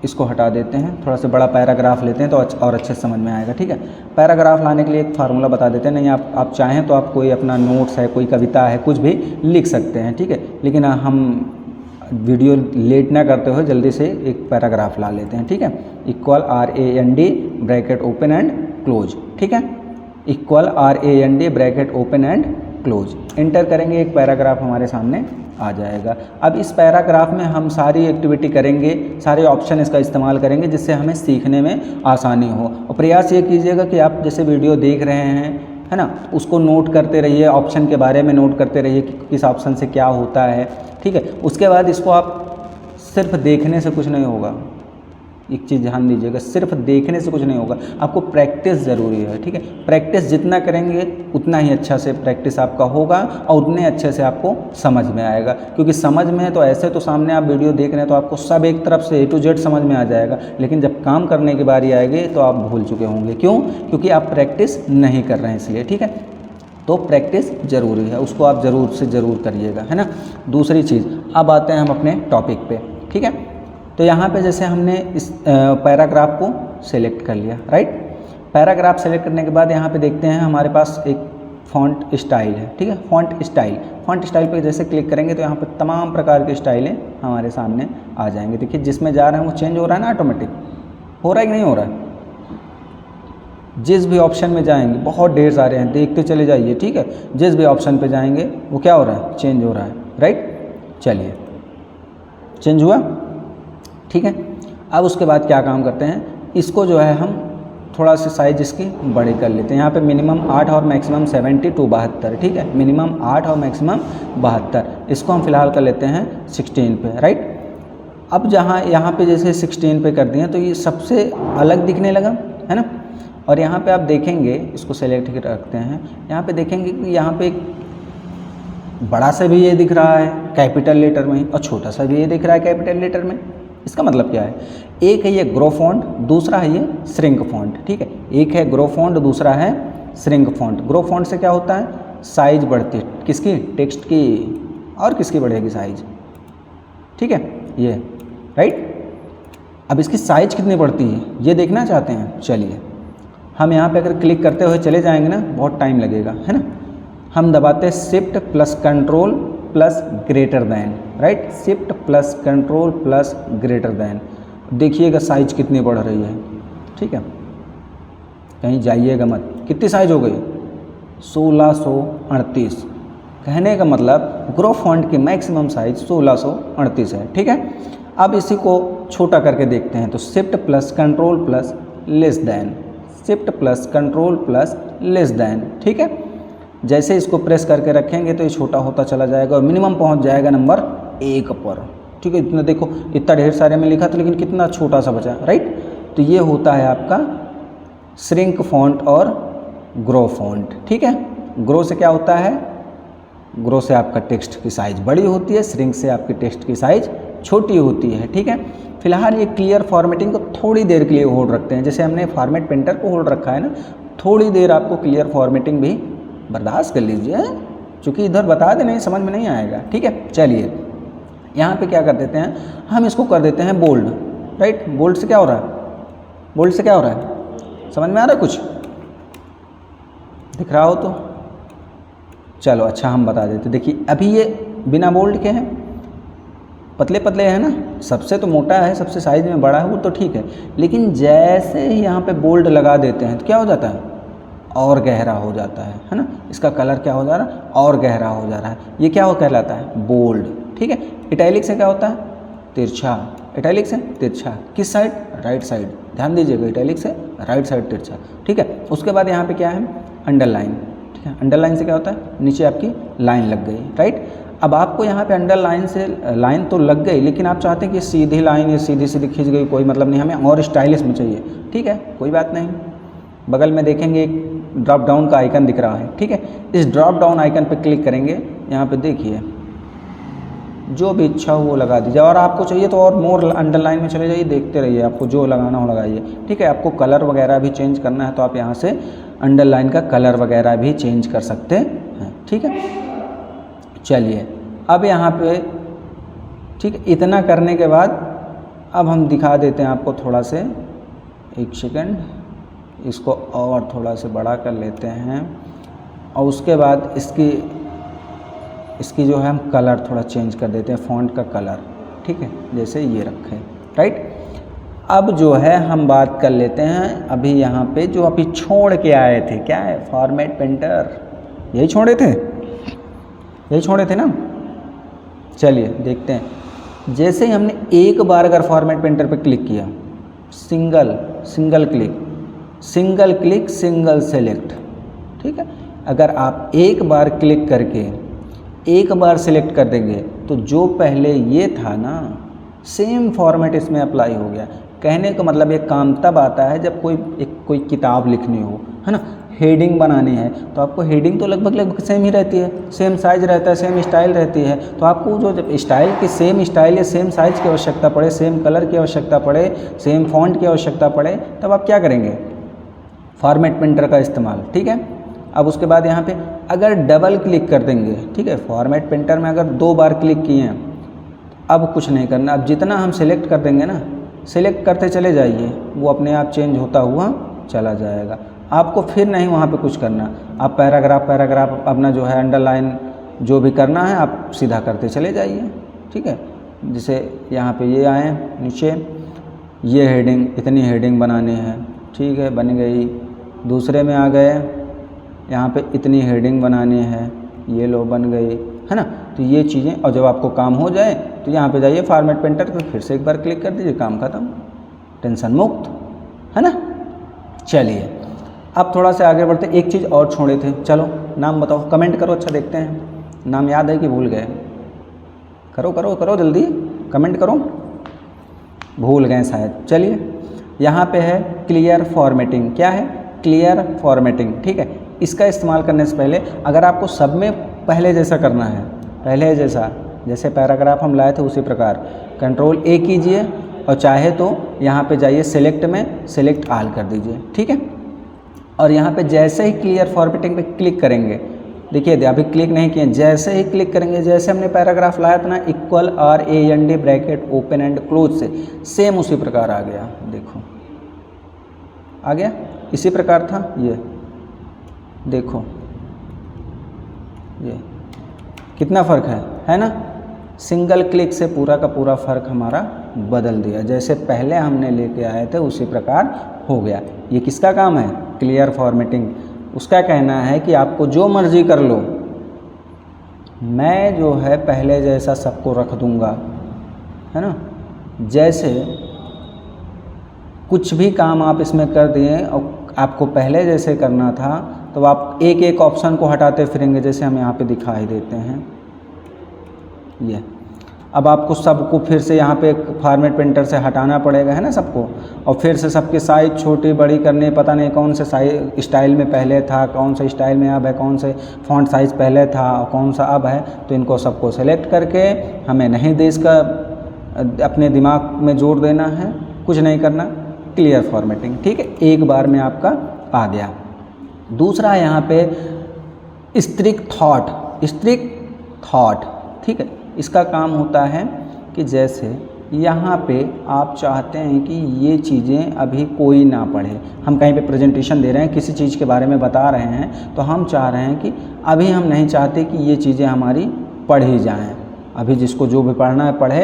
इसको हटा देते हैं, थोड़ा सा बड़ा पैराग्राफ लेते हैं तो और अच्छे से समझ में आएगा। ठीक है, पैराग्राफ लाने के लिए एक फार्मूला बता देते हैं। नहीं आप चाहें तो आप कोई अपना नोट्स है, कोई कविता है, कुछ भी लिख सकते हैं। ठीक है, लेकिन हम वीडियो लेट ना करते हुए जल्दी से एक पैराग्राफ ला लेते हैं। ठीक है, equal RAND bracket open and close. ठीक है, equal RAND bracket open and close, inter करेंगे, एक पैराग्राफ हमारे सामने आ जाएगा। अब इस पैराग्राफ में हम सारी एक्टिविटी करेंगे, सारे ऑप्शन इसका इस्तेमाल करेंगे, जिससे हमें सीखने में आसानी हो। और प्रयास ये कीजिएगा कि आप जैसे वीडियो देख रहे हैं, है ना, उसको नोट करते रहिए, ऑप्शन के बारे में नोट करते रहिए कि किस ऑप्शन से क्या होता है। ठीक है, उसके बाद इसको आप सिर्फ देखने से कुछ नहीं होगा। एक चीज़ ध्यान दीजिएगा, सिर्फ देखने से कुछ नहीं होगा, आपको प्रैक्टिस ज़रूरी है। ठीक है, प्रैक्टिस जितना करेंगे उतना ही अच्छा से प्रैक्टिस आपका होगा और उतने अच्छे से आपको समझ में आएगा। क्योंकि समझ में तो ऐसे तो सामने आप वीडियो देख रहे हैं तो आपको सब एक तरफ से A to Z समझ में आ जाएगा, लेकिन जब काम करने की बारी आएगी तो आप भूल चुके होंगे। क्यों? क्योंकि आप प्रैक्टिस नहीं कर रहे हैं, इसलिए। ठीक है, तो प्रैक्टिस ज़रूरी है, उसको आप ज़रूर से ज़रूर करिएगा, है ना। दूसरी चीज़, अब आते हैं हम अपने टॉपिक पे। ठीक है, तो यहाँ पे जैसे हमने इस पैराग्राफ को सिलेक्ट कर लिया। राइट, पैराग्राफ सेलेक्ट करने के बाद यहाँ पे देखते हैं हमारे पास एक फॉन्ट स्टाइल है। ठीक है, फॉन्ट स्टाइल पे जैसे क्लिक करेंगे तो यहाँ पे तमाम प्रकार की स्टाइलें हमारे सामने आ जाएंगे। देखिए जिसमें जा रहे हैं वो चेंज हो रहा है ना, ऑटोमेटिक हो रहा है कि नहीं हो रहा है। जिस भी ऑप्शन में जाएंगे, बहुत ढेर सारे हैं, देखते चले जाइए। ठीक है, जिस भी ऑप्शन पे जाएंगे वो क्या हो रहा है, चेंज हो रहा है। राइट, चलिए चेंज हुआ। ठीक है, अब उसके बाद क्या काम करते हैं, इसको जो है हम थोड़ा सा साइज इसकी बड़ी कर लेते हैं। यहाँ पे मिनिमम 8 और मैक्सिमम 70 to 72। ठीक है, मिनिमम 8 और मैक्सिमम 72। इसको हम फिलहाल कर लेते हैं 16 पे। राइट, अब यहाँ पे जैसे 16 पे कर दिए तो ये सबसे अलग दिखने लगा, है ना। और यहाँ पे आप देखेंगे, इसको सेलेक्ट रखते हैं, यहाँ पे देखेंगे कि यहाँ पे बड़ा सा भी ये दिख रहा है कैपिटल लेटर में और छोटा सा भी ये दिख रहा है कैपिटल लेटर में। इसका मतलब क्या है, एक है ये ग्रो फॉन्ट, दूसरा है ये श्रिंक फॉन्ट। ठीक है, एक है ग्रो फॉन्ट, दूसरा है श्रिंक फॉन्ट। ग्रो फॉन्ट से क्या होता है, साइज बढ़ती है किसकी, टेक्स्ट की, और किसकी बढ़ेगी, साइज। ठीक है, ये राइट। अब इसकी साइज कितनी बढ़ती है ये देखना चाहते हैं। चलिए हम यहाँ पे अगर क्लिक करते हुए चले जाएंगे ना, बहुत टाइम लगेगा, है ना। हम दबाते हैं shift plus control plus greater than, right. Shift plus control plus greater than, देखिएगा साइज कितनी बढ़ रही है। ठीक है, कहीं जाइएगा मत। कितनी साइज हो गई, 1638। कहने का मतलब ग्रो फॉन्ट की मैक्सिमम साइज 1638 है। ठीक है, अब इसी को छोटा करके देखते हैं। तो shift plus control plus less than, shift plus control plus less than. ठीक है, जैसे इसको प्रेस करके रखेंगे तो ये छोटा होता चला जाएगा और मिनिमम पहुंच जाएगा नंबर 1 पर। ठीक है, इतना देखो, इतना ढेर सारे में लिखा था लेकिन कितना छोटा सा बचा, राइट। तो ये होता है आपका श्रिंक फॉन्ट और ग्रो फॉन्ट। ठीक है, ग्रो से क्या होता है, ग्रो से आपका टेक्स्ट की साइज बड़ी होती है, श्रिंक से आपकी टेक्स्ट की साइज छोटी होती है। ठीक है, फिलहाल ये क्लियर फॉर्मेटिंग को थोड़ी देर के लिए होल्ड रखते हैं, जैसे हमने फॉर्मेट पेंटर को होल्ड रखा है ना, थोड़ी देर आपको क्लियर फॉर्मेटिंग भी बर्दाश्त कर लीजिए, क्योंकि इधर बता दे नहीं समझ में नहीं आएगा। ठीक है, चलिए यहाँ पे क्या कर देते हैं, हम इसको कर देते हैं बोल्ड, राइट। बोल्ड से क्या हो रहा है, बोल्ड से क्या हो रहा है, समझ में आ रहा है कुछ, दिख रहा हो तो चलो अच्छा हम बता देते। देखिए अभी ये बिना बोल्ड के हैं, पतले पतले है ना, सबसे तो मोटा है, सबसे साइज में बड़ा है वो तो ठीक है, लेकिन जैसे ही यहाँ पे बोल्ड लगा देते हैं तो क्या हो जाता है, और गहरा हो जाता है ना। इसका कलर क्या हो जा रहा है, और गहरा हो जा रहा है। ये क्या हो कहलाता है, बोल्ड। ठीक है, इटैलिक से क्या होता है, तिरछा। इटैलिक से तिरछा, किस साइड, राइट साइड, ध्यान दीजिएगा, इटैलिक से राइट साइड तिरछा। ठीक है, उसके बाद यहाँ पे क्या है, अंडरलाइन। ठीक है, अंडरलाइन से क्या होता है, नीचे आपकी लाइन लग गई, राइट। अब आपको यहाँ पे अंडरलाइन से लाइन तो लग गई, लेकिन आप चाहते हैं कि सीधी लाइन या सीधी सीधी खींच गई, कोई मतलब नहीं, हमें और स्टाइलिश में चाहिए। ठीक है, कोई बात नहीं, बगल में देखेंगे एक ड्रॉप डाउन का आइकन दिख रहा है। ठीक है, इस ड्रॉप डाउन आइकन पे क्लिक करेंगे, यहाँ पे देखिए जो भी इच्छा हो वो लगा दीजिए, और आपको चाहिए तो और मोर अंडरलाइन में चले जाइए, देखते रहिए, आपको जो लगाना हो लगाइए। ठीक है, आपको कलर वगैरह भी चेंज करना है तो आप यहाँ से अंडरलाइन का कलर वगैरह भी चेंज कर सकते हैं। ठीक है, चलिए अब यहाँ पे, ठीक है, इतना करने के बाद अब हम दिखा देते हैं आपको थोड़ा से, एक सेकंड, इसको और थोड़ा से बड़ा कर लेते हैं, और उसके बाद इसकी जो है हम कलर थोड़ा चेंज कर देते हैं, फ़ॉन्ट का कलर। ठीक है, जैसे ये रखें, राइट। अब जो है हम बात कर लेते हैं अभी यहाँ पे जो अभी छोड़ के आए थे, क्या है, फॉर्मेट पेंटर, यही छोड़े थे, यही छोड़े थे ना। चलिए देखते हैं, जैसे ही हमने एक बार अगर फॉर्मेट पेंटर पे क्लिक किया, सिंगल क्लिक सिंगल सेलेक्ट। ठीक है, अगर आप एक बार क्लिक करके एक बार सेलेक्ट कर देंगे तो जो पहले ये था ना, सेम फॉर्मेट इसमें अप्लाई हो गया। कहने का मतलब ये काम तब आता है जब कोई किताब लिखनी हो, है ना, हेडिंग बनानी है, तो आपको हेडिंग तो लगभग सेम ही रहती है, सेम साइज रहता है, सेम स्टाइल रहती है। तो आपको जो जब स्टाइल की सेम स्टाइल या सेम साइज की आवश्यकता पड़े, सेम कलर की आवश्यकता पड़े, सेम फॉन्ट की आवश्यकता पड़े, तब आप क्या करेंगे, फॉर्मेट पेंटर का इस्तेमाल। ठीक है, अब उसके बाद यहाँ पे अगर डबल क्लिक कर देंगे, ठीक है, फॉर्मेट पेंटर में अगर 2 बार क्लिक किए हैं, अब कुछ नहीं करना, अब जितना हम सिलेक्ट कर देंगे ना, सिलेक्ट करते चले जाइए, वो अपने आप चेंज होता हुआ चला जाएगा। आपको फिर नहीं वहाँ पे कुछ करना, आप पैराग्राफ अपना जो है अंडरलाइन जो भी करना है आप सीधा करते चले जाइए। ठीक है, जैसे यहाँ पे ये आए नीचे, ये हेडिंग, इतनी हेडिंग बनानी है, ठीक है, बन गई। दूसरे में आ गए, यहाँ पे इतनी हेडिंग बनानी है, ये लो बन गई, है ना। तो ये चीज़ें, और जब आपको काम हो जाए तो यहाँ पे जाइए फॉर्मेट पेंटर पे, फिर से एक बार क्लिक कर दीजिए, काम खत्म, टेंशन मुक्त, है ना। चलिए अब थोड़ा सा आगे बढ़ते, एक चीज़ और छोड़े थे, चलो नाम बताओ, कमेंट करो, अच्छा देखते हैं, नाम याद है कि भूल गए, करो जल्दी कमेंट करो, भूल गए शायद। चलिए यहाँ पे है क्लियर फॉर्मेटिंग, क्या है, क्लियर फॉर्मेटिंग। ठीक है, इसका इस्तेमाल करने से पहले अगर आपको सब में पहले जैसा करना है, पहले जैसा, जैसे पैराग्राफ हम लाए थे उसी प्रकार कंट्रोल ए कीजिए और चाहे तो यहाँ पे जाइए सेलेक्ट में सेलेक्ट ऑल कर दीजिए, ठीक है। और यहाँ पे जैसे ही क्लियर फॉर्मेटिंग पे क्लिक करेंगे, देखिए अभी क्लिक नहीं किए, जैसे ही क्लिक करेंगे, जैसे हमने पैराग्राफ लाया था ना equal RAND bracket open and close से, सेम उसी प्रकार आ गया, देखो आ गया, इसी प्रकार था ये, देखो ये कितना फ़र्क है ना। सिंगल क्लिक से पूरा का पूरा फ़र्क हमारा बदल दिया, जैसे पहले हमने लेके आए थे उसी प्रकार हो गया। ये किसका काम है? Clear formatting. उसका कहना है कि आपको जो मर्ज़ी कर लो, मैं जो है पहले जैसा सबको रख दूंगा, है ना। जैसे कुछ भी काम आप इसमें कर दिए और आपको पहले जैसे करना था तो आप एक एक ऑप्शन को हटाते फिरेंगे, जैसे हम यहाँ पे दिखाई देते हैं ये। अब आपको सबको फिर से यहाँ पे फॉर्मेट प्रिंटर से हटाना पड़ेगा, है ना सबको, और फिर से सबके साइज छोटी बड़ी करने, पता नहीं कौन से साइज स्टाइल में पहले था, कौन से स्टाइल में अब है, कौन से फॉन्ट साइज़ पहले था और कौन सा अब है। तो इनको सबको सेलेक्ट करके हमें नहीं देश का अपने दिमाग में जोर देना है, कुछ नहीं करना, क्लियर फॉर्मेटिंग, ठीक है, एक बार में आपका आ गया। दूसरा यहाँ पे स्ट्रिक्ट थॉट, ठीक है। इसका काम होता है कि जैसे यहाँ पे आप चाहते हैं कि ये चीज़ें अभी कोई ना पढ़े, हम कहीं पे प्रेजेंटेशन दे रहे हैं, किसी चीज़ के बारे में बता रहे हैं, तो हम चाह रहे हैं कि अभी हम नहीं चाहते कि ये चीज़ें हमारी पढ़ी जाएं, अभी जिसको जो भी पढ़ना है पढ़े,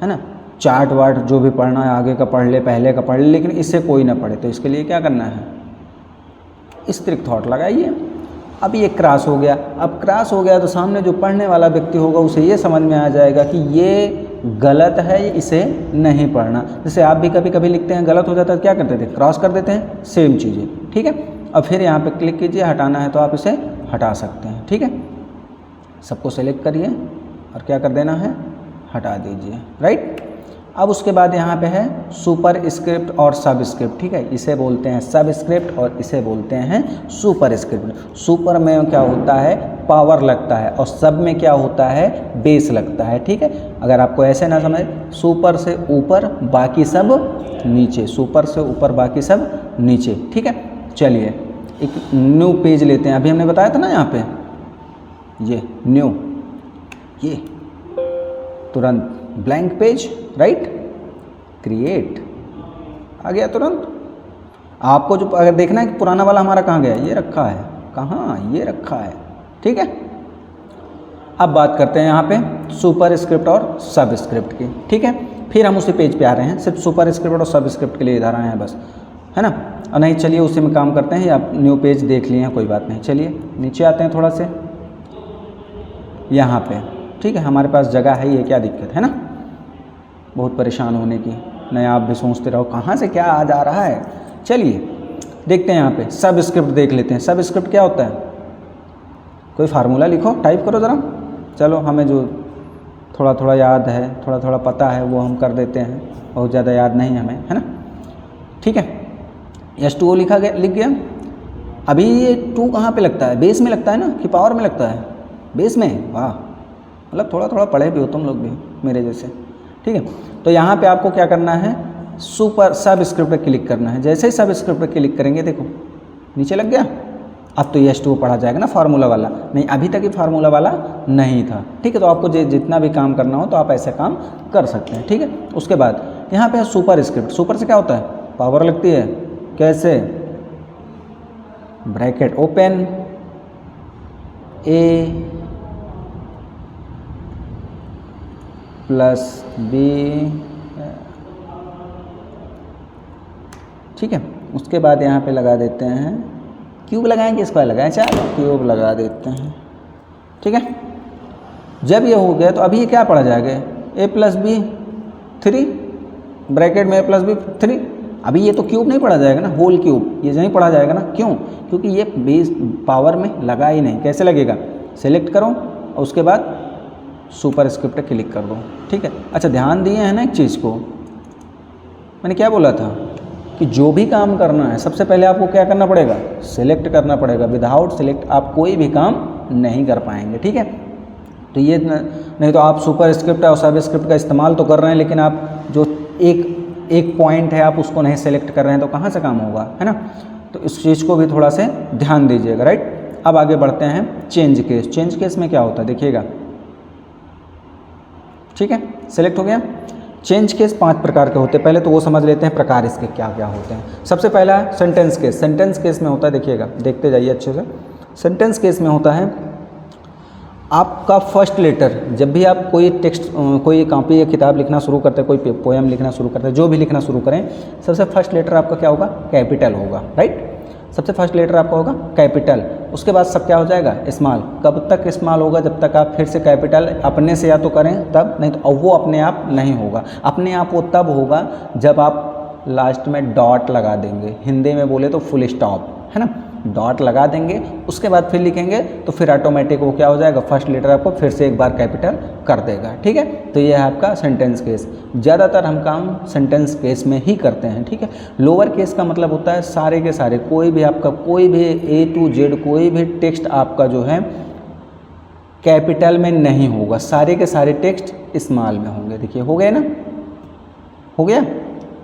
है ना, चार्ट वार्ट जो भी पढ़ना है आगे का पढ़ ले, पहले का पढ़ ले, लेकिन इससे कोई ना पढ़े। तो इसके लिए क्या करना है? स्ट्रिक्ट थॉट लगाइए। अब ये क्रॉस हो गया, अब क्रॉस हो गया तो सामने जो पढ़ने वाला व्यक्ति होगा उसे ये समझ में आ जाएगा कि ये गलत है, इसे नहीं पढ़ना। जैसे आप भी कभी कभी लिखते हैं गलत हो जाता है, क्या करते थे? क्रॉस कर देते हैं, सेम चीज़ें, ठीक है। अब फिर यहाँ पे क्लिक कीजिए, हटाना है तो आप इसे हटा सकते हैं, ठीक है। सबको सेलेक्ट करिए और क्या कर देना है? हटा दीजिए, राइट। अब उसके बाद यहाँ पे है सुपर स्क्रिप्ट और सब स्क्रिप्ट, ठीक है। इसे बोलते हैं सब स्क्रिप्ट और इसे बोलते हैं सुपर स्क्रिप्ट। सुपर में क्या होता है? पावर लगता है, और सब में क्या होता है? बेस लगता है, ठीक है। अगर आपको ऐसे ना समझ, सुपर से ऊपर बाकी सब नीचे, सुपर से ऊपर बाकी सब नीचे, ठीक है। चलिए एक न्यू पेज लेते हैं, अभी हमने बताया था ना यहाँ पे ये न्यू, ये तुरंत blank page, right, create a गया तुरंत। आपको जो अगर देखना है कि पुराना वाला हमारा कहाँ गया, ये रखा है, कहाँ? ये रखा है, ठीक है। अब बात करते हैं यहाँ पे सुपर स्क्रिप्ट और सब स्क्रिप्ट की, ठीक है। फिर हम उसी पेज पे आ रहे हैं, सिर्फ सुपर स्क्रिप्ट और सब स्क्रिप्ट के लिए इधर आए हैं बस, है ना। और नहीं, चलिए उसी में काम करते हैं, या न्यू पेज देख लिए हैं, कोई बात नहीं। चलिए नीचे आते हैं थोड़ा से यहाँ पे, ठीक है। हमारे पास जगह है, ये क्या दिक्कत है ना, बहुत परेशान होने की, नहीं आप भी सोचते रहो कहाँ से क्या आ जा रहा है। चलिए देखते हैं यहाँ पे सब स्क्रिप्ट देख लेते हैं। सब स्क्रिप्ट क्या होता है? कोई फार्मूला लिखो, टाइप करो ज़रा। चलो हमें जो थोड़ा थोड़ा याद है, थोड़ा थोड़ा पता है, वो हम कर देते हैं, बहुत ज़्यादा याद नहीं हमें, है ना, ठीक है। H2O लिख गया। अभी ये 2 कहाँ पे लगता है? बेस में लगता है ना, कि पावर में लगता है? बेस में। वाह, मतलब थोड़ा थोड़ा पढ़े भी हो तुम लोग भी मेरे जैसे, ठीक है। तो यहाँ पे आपको क्या करना है? सुपर सब स्क्रिप्ट पे क्लिक करना है। जैसे ही सब स्क्रिप्ट पे क्लिक करेंगे, देखो नीचे लग गया। अब तो ये H2O पढ़ा जाएगा ना, फार्मूला वाला। नहीं, अभी तक ये फार्मूला वाला नहीं था, ठीक है। तो आपको जितना भी काम करना हो तो आप ऐसे काम कर सकते हैं, ठीक है। उसके बाद यहाँ पे है सुपर स्क्रिप्ट। सुपर से क्या होता है? पावर लगती है। कैसे? Bracket open, A plus B, ठीक है। उसके बाद यहाँ पे लगा देते हैं क्यूब, लगाएंगे स्क्वायर लगाएं, चलो क्यूब लगा देते हैं, ठीक है। जब ये हो गया तो अभी ये क्या पढ़ा जाएगा? A प्लस B 3 ब्रैकेट में A प्लस B 3। अभी ये तो क्यूब नहीं पढ़ा जाएगा ना, होल क्यूब ये नहीं पढ़ा जाएगा ना। क्यों? क्योंकि ये बेस पावर में लगा ही नहीं। कैसे लगेगा? सेलेक्ट करो और उसके बाद सुपर स्क्रिप्ट पे क्लिक कर दो, ठीक है। अच्छा, ध्यान दिए हैं ना एक चीज़ को, मैंने क्या बोला था कि जो भी काम करना है सबसे पहले आपको क्या करना पड़ेगा? सेलेक्ट करना पड़ेगा। विदाउट सेलेक्ट आप कोई भी काम नहीं कर पाएंगे। ठीक है, तो ये नहीं तो आप सुपर स्क्रिप्ट और सब स्क्रिप्ट का इस्तेमाल तो कर रहे हैं, लेकिन आप जो एक पॉइंट है आप उसको नहीं सेलेक्ट कर रहे हैं, तो कहाँ से काम होगा, है ना। तो इस चीज़ को भी थोड़ा से ध्यान दीजिएगा, राइट। अब आगे बढ़ते हैं चेंज केस। चेंज केस में क्या होता है देखिएगा, ठीक है, सेलेक्ट हो गया। चेंज केस 5 प्रकार के होते हैं, पहले तो वो समझ लेते हैं प्रकार इसके क्या क्या होते हैं। सबसे पहला है सेंटेंस केस। सेंटेंस केस में होता है, देखिएगा, देखते जाइए अच्छे से। सेंटेंस केस में होता है आपका फर्स्ट लेटर, जब भी आप कोई टेक्स्ट, कोई कॉपी या किताब लिखना शुरू करते हैं, कोई पोएम लिखना शुरू करते हैं, जो भी लिखना शुरू करें, सबसे फर्स्ट लेटर आपका क्या होगा, कैपिटल होगा, राइट। सबसे फर्स्ट लेटर आपका होगा कैपिटल, उसके बाद सब क्या हो जाएगा, स्मॉल। कब तक स्मॉल होगा, जब तक आप फिर से कैपिटल अपने से या तो करें तब, नहीं तो वो अपने आप नहीं होगा। अपने आप वो तब होगा जब आप लास्ट में डॉट लगा देंगे, हिंदी में बोले तो फुल स्टॉप, है ना, डॉट लगा देंगे, उसके बाद फिर लिखेंगे तो फिर ऑटोमेटिक वो क्या हो जाएगा, फर्स्ट लेटर आपको फिर से एक बार कैपिटल कर देगा। ठीक है, तो ये है आपका सेंटेंस केस। ज़्यादातर हम काम सेंटेंस केस में ही करते हैं। ठीक है, लोअर केस का मतलब होता है सारे के सारे, कोई भी आपका कोई भी A to Z कोई भी टेक्स्ट आपका जो है कैपिटल में नहीं होगा, सारे के सारे टेक्स्ट स्मॉल में होंगे। देखिए हो गया ना, हो गया।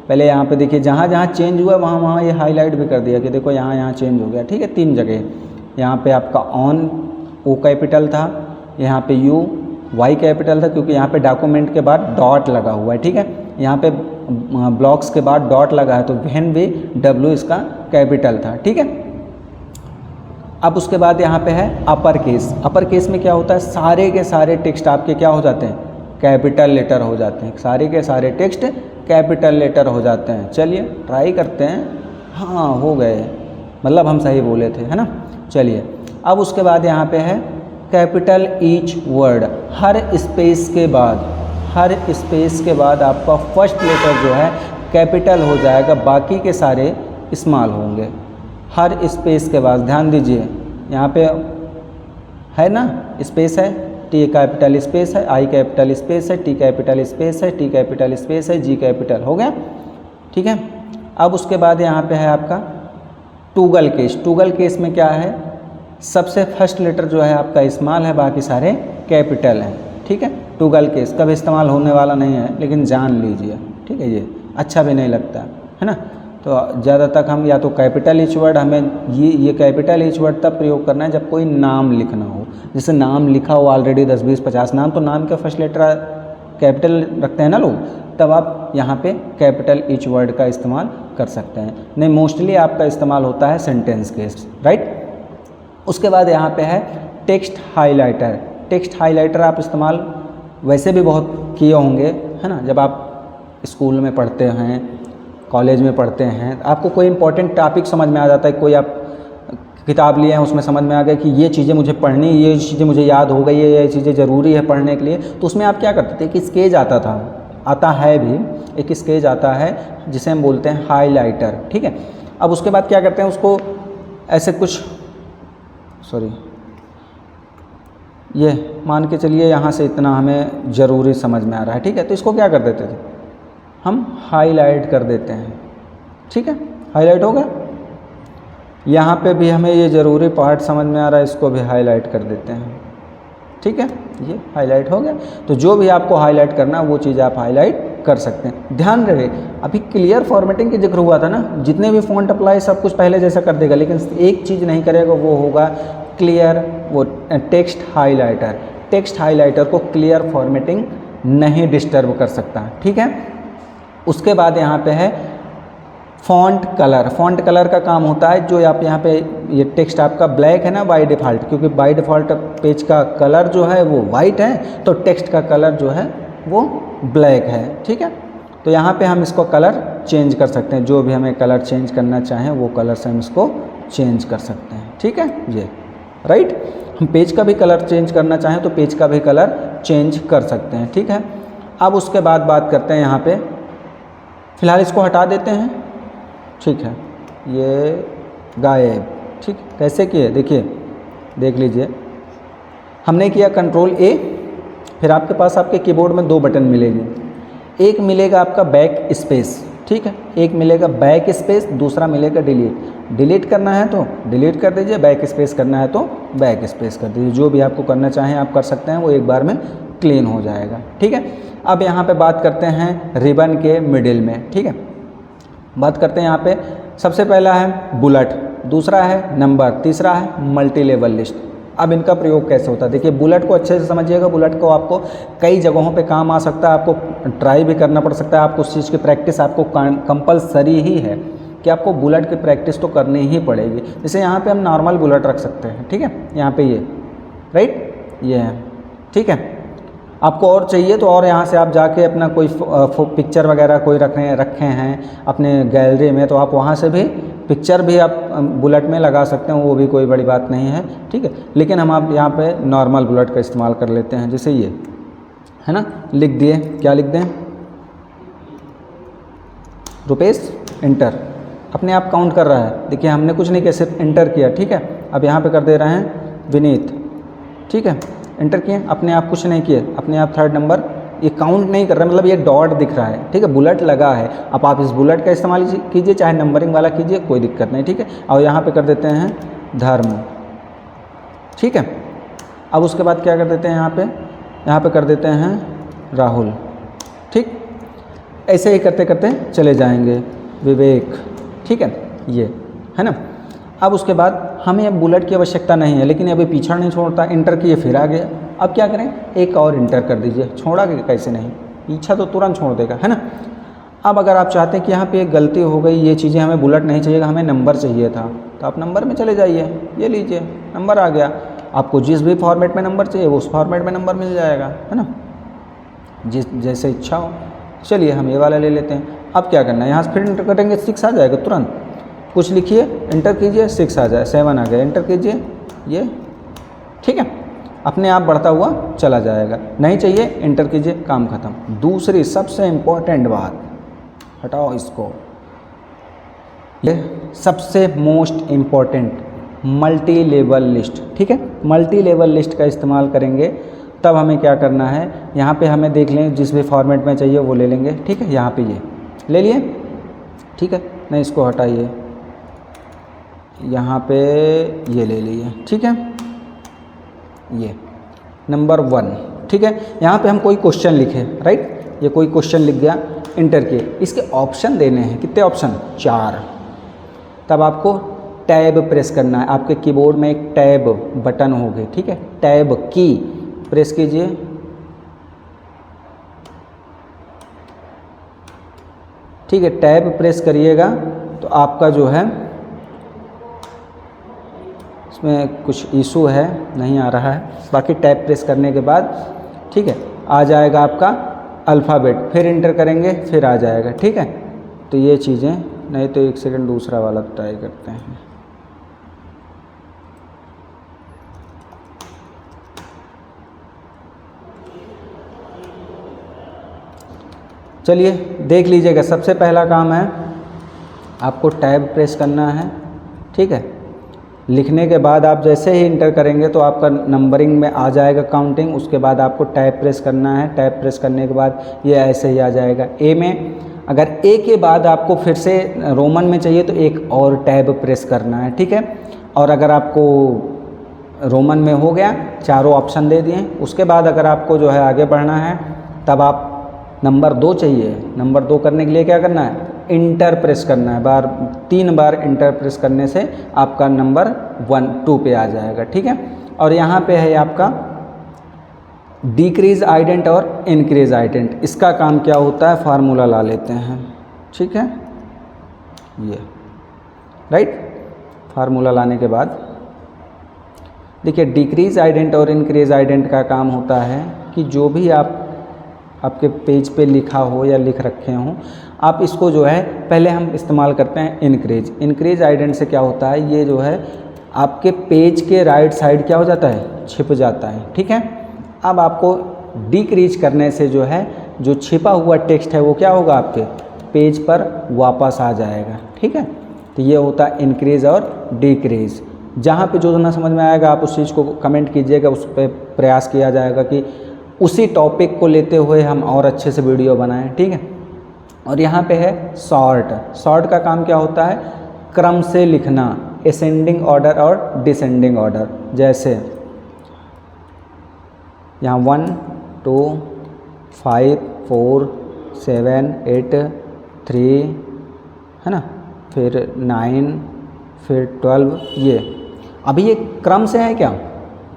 पहले यहाँ पे देखिए जहाँ जहाँ चेंज हुआ वहाँ वहाँ ये हाईलाइट भी कर दिया कि देखो यहाँ चेंज हो गया। ठीक है, 3 जगह, यहाँ पे आपका ऑन O कैपिटल था, यहाँ पे U Y कैपिटल था क्योंकि यहाँ पे डॉक्यूमेंट के बाद डॉट लगा हुआ है। ठीक है, यहाँ पे ब्लॉक्स के बाद डॉट लगा है तो वैन भी W इसका कैपिटल था। ठीक है, अब उसके बाद यहाँ पे है अपर केस। अपर केस में क्या होता है, सारे के सारे टेक्स्ट आपके क्या हो जाते हैं, कैपिटल लेटर हो जाते हैं, सारे के सारे टेक्स्ट कैपिटल लेटर हो जाते हैं। चलिए ट्राई करते हैं, हाँ हो गए, मतलब हम सही बोले थे, है ना। चलिए अब उसके बाद यहाँ पे है कैपिटल ईच वर्ड, हर स्पेस के बाद आपका फर्स्ट लेटर जो है कैपिटल हो जाएगा, बाकी के सारे स्मॉल होंगे। हर स्पेस के बाद ध्यान दीजिए, यहाँ पे है ना स्पेस है, T कैपिटल स्पेस है, I कैपिटल स्पेस है, T कैपिटल स्पेस है, T कैपिटल स्पेस है, G कैपिटल, हो गया। ठीक है, अब उसके बाद यहाँ पे है आपका टूगल केस। टूगल केस में क्या है, सबसे फर्स्ट लेटर जो है आपका स्मॉल है, बाकी सारे कैपिटल हैं। ठीक है, टूगल केस कभी इस्तेमाल होने वाला नहीं है, लेकिन जान लीजिए। ठीक है, ये अच्छा भी नहीं लगता है ना। तो ज़्यादा तक हम या तो कैपिटल ईच वर्ड, हमें ये कैपिटल ईच वर्ड तब प्रयोग करना है जब कोई नाम लिखना हो, जैसे नाम लिखा हो ऑलरेडी 10 20 50 नाम, तो नाम का फर्स्ट लेटर कैपिटल रखते हैं ना लोग, तब आप यहाँ पे कैपिटल ईच वर्ड का इस्तेमाल कर सकते हैं। नहीं, मोस्टली आपका इस्तेमाल होता है सेंटेंस केस, राइट। उसके बाद यहाँ पे है टेक्स्ट हाईलाइटर। टेक्स्ट हाईलाइटर आप इस्तेमाल वैसे भी बहुत किए होंगे, है ना। जब आप स्कूल में पढ़ते हैं, कॉलेज में पढ़ते हैं, आपको कोई इंपॉर्टेंट टॉपिक समझ में आ जाता है, कोई आप किताब लिए हैं उसमें समझ में आ गया कि ये चीज़ें मुझे पढ़नी, ये चीज़ें मुझे याद हो गई, ये चीज़ें ज़रूरी है पढ़ने के लिए, तो उसमें आप क्या करते थे, एक स्केच आता है भी, एक स्केच आता है जिसे हम बोलते हैं हाईलाइटर। ठीक है, अब उसके बाद क्या करते हैं, उसको ऐसे कुछ ये मान के चलिए यहाँ से इतना हमें ज़रूरी समझ में आ रहा है। ठीक है, तो इसको क्या कर देते थे, हम हाईलाइट कर देते हैं। ठीक है, हाईलाइट हो गया। यहाँ पे भी हमें ये ज़रूरी पार्ट समझ में आ रहा है, इसको भी हाईलाइट कर देते हैं। ठीक है, ये हाईलाइट हो गया। तो जो भी आपको हाईलाइट करना है वो चीज़ आप हाईलाइट कर सकते हैं। ध्यान रहे, अभी क्लियर फॉर्मेटिंग की जिक्र हुआ था ना, जितने भी फ़ॉन्ट अप्लाई सब कुछ पहले जैसा कर देगा, लेकिन एक चीज़ नहीं करेगा, वो होगा क्लियर, वो टेक्स्ट हाईलाइटर। टेक्स्ट हाईलाइटर को क्लियर फॉर्मेटिंग नहीं डिस्टर्ब कर सकता। ठीक है, उसके बाद यहाँ पे है फ़ॉन्ट कलर। फ़ॉन्ट कलर का काम होता है, जो आप यहाँ पे ये टेक्स्ट आपका ब्लैक है ना बाय डिफ़ॉल्ट, क्योंकि बाय डिफ़ॉल्ट पेज का कलर जो है वो वाइट है, तो टेक्स्ट का कलर जो है वो ब्लैक है। ठीक है, तो यहाँ पे हम इसको कलर चेंज कर सकते हैं, जो भी हमें कलर चेंज करना चाहें वो कलर से हम इसको चेंज कर सकते हैं। ठीक है, ये राइट। हम पेज का भी कलर चेंज करना चाहें तो पेज का भी कलर चेंज कर सकते हैं। ठीक है, अब उसके बाद बात करते हैं यहाँ पे, फ़िलहाल इसको हटा देते हैं। ठीक है, ये गायब। ठीक, कैसे किए देखिए, देख लीजिए, हमने किया Ctrl+A, फिर आपके पास आपके कीबोर्ड में 2 बटन मिलेंगे, एक मिलेगा आपका बैक स्पेस। ठीक है, एक मिलेगा बैक स्पेस, दूसरा मिलेगा डिलीट। डिलीट करना है तो डिलीट कर दीजिए, बैक स्पेस करना है तो बैक स्पेस कर दीजिए। जो भी आपको करना चाहें आप कर सकते हैं, वो एक बार में क्लीन हो जाएगा। ठीक है, अब यहाँ पे बात करते हैं रिबन के मिडिल में। ठीक है, बात करते हैं यहाँ पे सबसे पहला है बुलेट, दूसरा है नंबर, तीसरा है मल्टी लेवल लिस्ट। अब इनका प्रयोग कैसे होता है देखिए, बुलेट को अच्छे से समझिएगा। बुलेट को आपको कई जगहों पे काम आ सकता है, आपको ट्राई भी करना पड़ सकता है, आपको उस चीज़ की प्रैक्टिस आपको कंपलसरी ही है कि आपको बुलेट की प्रैक्टिस तो करनी ही पड़ेगी। जैसे यहाँ पे हम नॉर्मल बुलेट रख सकते हैं। ठीक है, यहाँ पे ये राइट, ये है। ठीक है, आपको और चाहिए तो और यहाँ से आप जाके अपना कोई पिक्चर वगैरह कोई रखे हैं अपने गैलरी में, तो आप वहाँ से भी पिक्चर भी आप बुलेट में लगा सकते हैं, वो भी कोई बड़ी बात नहीं है। ठीक है, लेकिन हम आप यहाँ पे नॉर्मल बुलेट का इस्तेमाल कर लेते हैं। जैसे ये है ना, लिख दिए, क्या लिख दें, रुपेश इंटर, अपने आप काउंट कर रहा है। देखिए हमने कुछ नहीं किया, सिर्फ इंटर किया। ठीक है, अब यहाँ पे कर दे रहे हैं विनीत। ठीक है, इंटर किए, अपने आप कुछ नहीं किए, अपने आप थर्ड नंबर, ये काउंट नहीं कर रहा, मतलब ये डॉट दिख रहा है। ठीक है, बुलेट लगा है। अब आप इस बुलेट का इस्तेमाल कीजिए, चाहे नंबरिंग वाला कीजिए, कोई दिक्कत नहीं। ठीक है, और यहाँ पे कर देते हैं धर्म। ठीक है, अब उसके बाद क्या कर देते हैं, यहाँ पे कर देते हैं राहुल। ठीक, ऐसे ही करते करते चले जाएंगे, विवेक। ठीक है, ये है ना। अब उसके बाद हमें अब बुलेट की आवश्यकता नहीं है, लेकिन अभी पीछा नहीं छोड़ता, इंटर किए फिर आ गया। अब क्या करें, एक और इंटर कर दीजिए, छोड़ा कि कैसे नहीं, पीछा तो तुरंत छोड़ देगा, है ना। अब अगर आप चाहते हैं कि यहाँ पे एक गलती हो गई, ये चीज़ें हमें बुलेट नहीं चाहिए, हमें नंबर चाहिए था, तो आप नंबर में चले जाइए, ये लीजिए नंबर आ गया। आपको जिस भी फॉर्मेट में नंबर चाहिए वो उस फॉर्मेट में नंबर मिल जाएगा, है ना, जैसे इच्छा हो। चलिए हम ये वाला ले लेते हैं। अब क्या करना है, यहाँ से फिर इंटर करेंगे, 6 आ जाएगा तुरंत। कुछ लिखिए, इंटर कीजिए, 6 आ जाए, 7 आ गया, इंटर कीजिए, ये। ठीक है, अपने आप बढ़ता हुआ चला जाएगा। नहीं चाहिए, इंटर कीजिए, काम खत्म। दूसरी सबसे इम्पोर्टेंट बात, हटाओ इसको, ये सबसे most important, multi level list. ठीक है, मल्टी लेवल लिस्ट का इस्तेमाल करेंगे तब हमें क्या करना है, यहाँ पे हमें देख लें जिस भी फॉर्मेट में चाहिए वो ले लेंगे। ठीक है, यहाँ पे ये ले लिए। ठीक है, नहीं इसको हटाइए, यहाँ पे ये ले लिए। ठीक है, ये नंबर 1। ठीक है, यहाँ पे हम कोई क्वेश्चन लिखे, राइट, ये कोई क्वेश्चन लिख गया, इंटर किए। इसके ऑप्शन देने हैं, कितने ऑप्शन, 4। तब आपको टैब प्रेस करना है, आपके कीबोर्ड में एक टैब बटन होगी। ठीक है, टैब की प्रेस कीजिए। ठीक है, टैब प्रेस करिएगा तो आपका जो है इसमें कुछ इशू है, नहीं आ रहा है, बाकी टैब प्रेस करने के बाद ठीक है आ जाएगा आपका अल्फ़ाबेट, फिर इंटर करेंगे फिर आ जाएगा। ठीक है, तो ये चीज़ें, नहीं तो एक सेकंड दूसरा वाला ट्राई करते हैं। चलिए देख लीजिएगा, सबसे पहला काम है आपको टैब प्रेस करना है। ठीक है, लिखने के बाद आप जैसे ही इंटर करेंगे तो आपका नंबरिंग में आ जाएगा काउंटिंग। उसके बाद आपको टैब प्रेस करना है, टैब प्रेस करने के बाद ये ऐसे ही आ जाएगा ए में। अगर ए के बाद आपको फिर से रोमन में चाहिए तो एक और टैब प्रेस करना है। ठीक है, और अगर आपको रोमन में हो गया, चारों ऑप्शन दे दिए, उसके बाद अगर आपको जो है आगे बढ़ना है तब आप नंबर 2 चाहिए, नंबर 2 करने के लिए क्या करना है, इंटर प्रेस करना है। 3 बार इंटर प्रेस करने से आपका नंबर 1 2 पे आ जाएगा। ठीक है, और यहाँ पे है आपका डिक्रीज आइडेंट और इंक्रीज आइडेंट। इसका काम क्या होता है, फार्मूला ला लेते हैं। ठीक है, ये राइट, फार्मूला लाने के बाद देखिए डिक्रीज आइडेंट और इंक्रीज आइडेंट का काम होता है कि जो भी आपके पेज पे लिखा हो या लिख रखे हों, आप इसको जो है पहले हम इस्तेमाल करते हैं इंक्रीज। इंक्रीज आइडेंट से क्या होता है, ये जो है आपके पेज के राइट साइड क्या हो जाता है, छिप जाता है। ठीक है, अब आपको डिक्रीज करने से जो है जो छिपा हुआ टेक्स्ट है वो क्या होगा, आपके पेज पर वापस आ जाएगा। ठीक है, तो ये होता है इंक्रीज और डिक्रीज। जहाँ पे जो ना समझ में आएगा आप उस चीज़ को कमेंट कीजिएगा, उस पर प्रयास किया जाएगा कि उसी टॉपिक को लेते हुए हम और अच्छे से वीडियो बनाएं। ठीक है, और यहाँ पे है शॉर्ट। शॉर्ट का काम क्या होता है, क्रम से लिखना, असेंडिंग ऑर्डर और डिसेंडिंग ऑर्डर। जैसे यहाँ 1 2 5 4 7 8 3 है ना, फिर 9 फिर 12, ये अभी ये क्रम से है क्या?